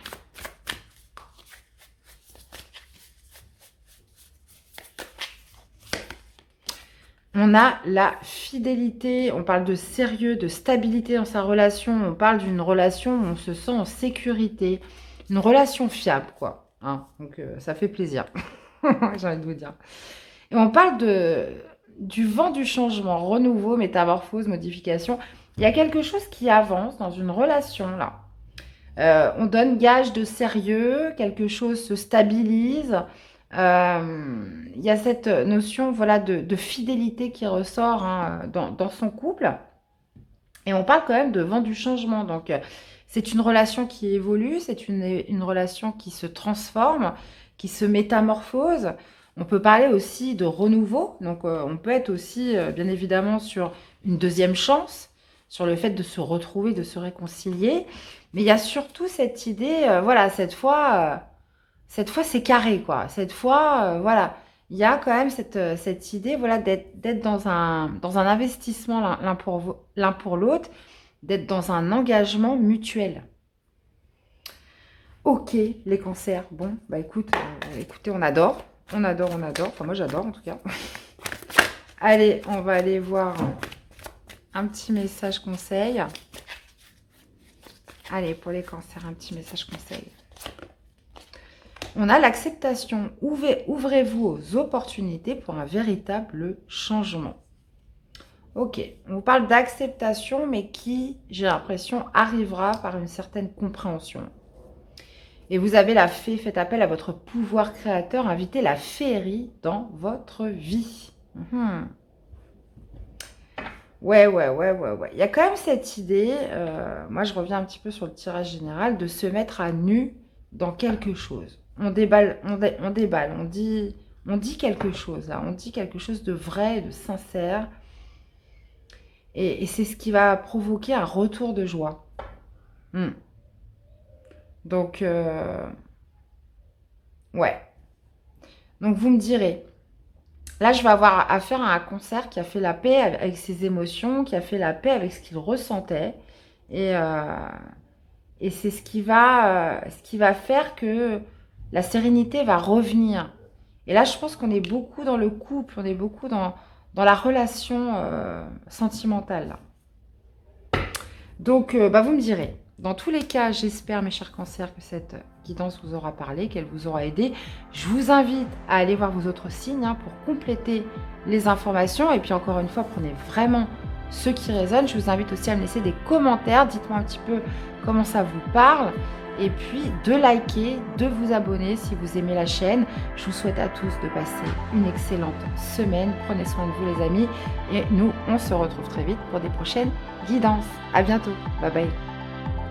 On a la fidélité, on parle de sérieux, de stabilité dans sa relation, on parle d'une relation où on se sent en sécurité, une relation fiable quoi. Hein, donc ça fait plaisir, j'ai envie de vous dire. Et on parle du vent du changement, renouveau, métamorphose, modification. Il y a quelque chose qui avance dans une relation là. On donne gage de sérieux, quelque chose se stabilise. Il y a cette notion voilà, de fidélité qui ressort hein, dans son couple. Et on parle quand même de vent du changement. Donc, c'est une relation qui évolue, c'est une relation qui se transforme, qui se métamorphose. On peut parler aussi de renouveau. Donc, on peut être aussi, bien évidemment, sur une deuxième chance, sur le fait de se retrouver, de se réconcilier. Mais il y a surtout cette idée, voilà, cette fois, c'est carré, quoi. Cette fois, voilà, il y a quand même cette idée, voilà, d'être dans un investissement l'un pour l'autre, d'être dans un engagement mutuel. Ok, les cancers. Bon, bah écoutez, on adore. On adore, on adore. Enfin, moi, j'adore, en tout cas. Allez, on va aller voir un petit message conseil. Allez, pour les cancers, un petit message conseil. On a l'acceptation. Ouvrez-vous aux opportunités pour un véritable changement. Ok, on vous parle d'acceptation, mais qui, j'ai l'impression, arrivera par une certaine compréhension. Et vous avez la fée, faites appel à votre pouvoir créateur, invitez la féerie dans votre vie. Ouais. Il y a quand même cette idée, moi je reviens un petit peu sur le tirage général, de se mettre à nu dans quelque chose. On déballe, on déballe, on dit quelque chose, là. On dit quelque chose de vrai, de sincère. Et c'est ce qui va provoquer un retour de joie. Donc, ouais. Donc, vous me direz, là, je vais avoir affaire à un concert qui a fait la paix avec ses émotions, qui a fait la paix avec ce qu'il ressentait. Et c'est ce qui va faire que la sérénité va revenir. Et là, je pense qu'on est beaucoup dans le couple, on est beaucoup dans la relation sentimentale. Là. Donc, vous me direz. Dans tous les cas, j'espère, mes chers cancers, que cette guidance vous aura parlé, qu'elle vous aura aidé. Je vous invite à aller voir vos autres signes hein, pour compléter les informations. Et puis, encore une fois, prenez vraiment ce qui résonne. Je vous invite aussi à me laisser des commentaires. Dites-moi un petit peu comment ça vous parle. Et puis, de liker, de vous abonner si vous aimez la chaîne. Je vous souhaite à tous de passer une excellente semaine. Prenez soin de vous, les amis. Et nous, on se retrouve très vite pour des prochaines guidances. À bientôt. Bye bye.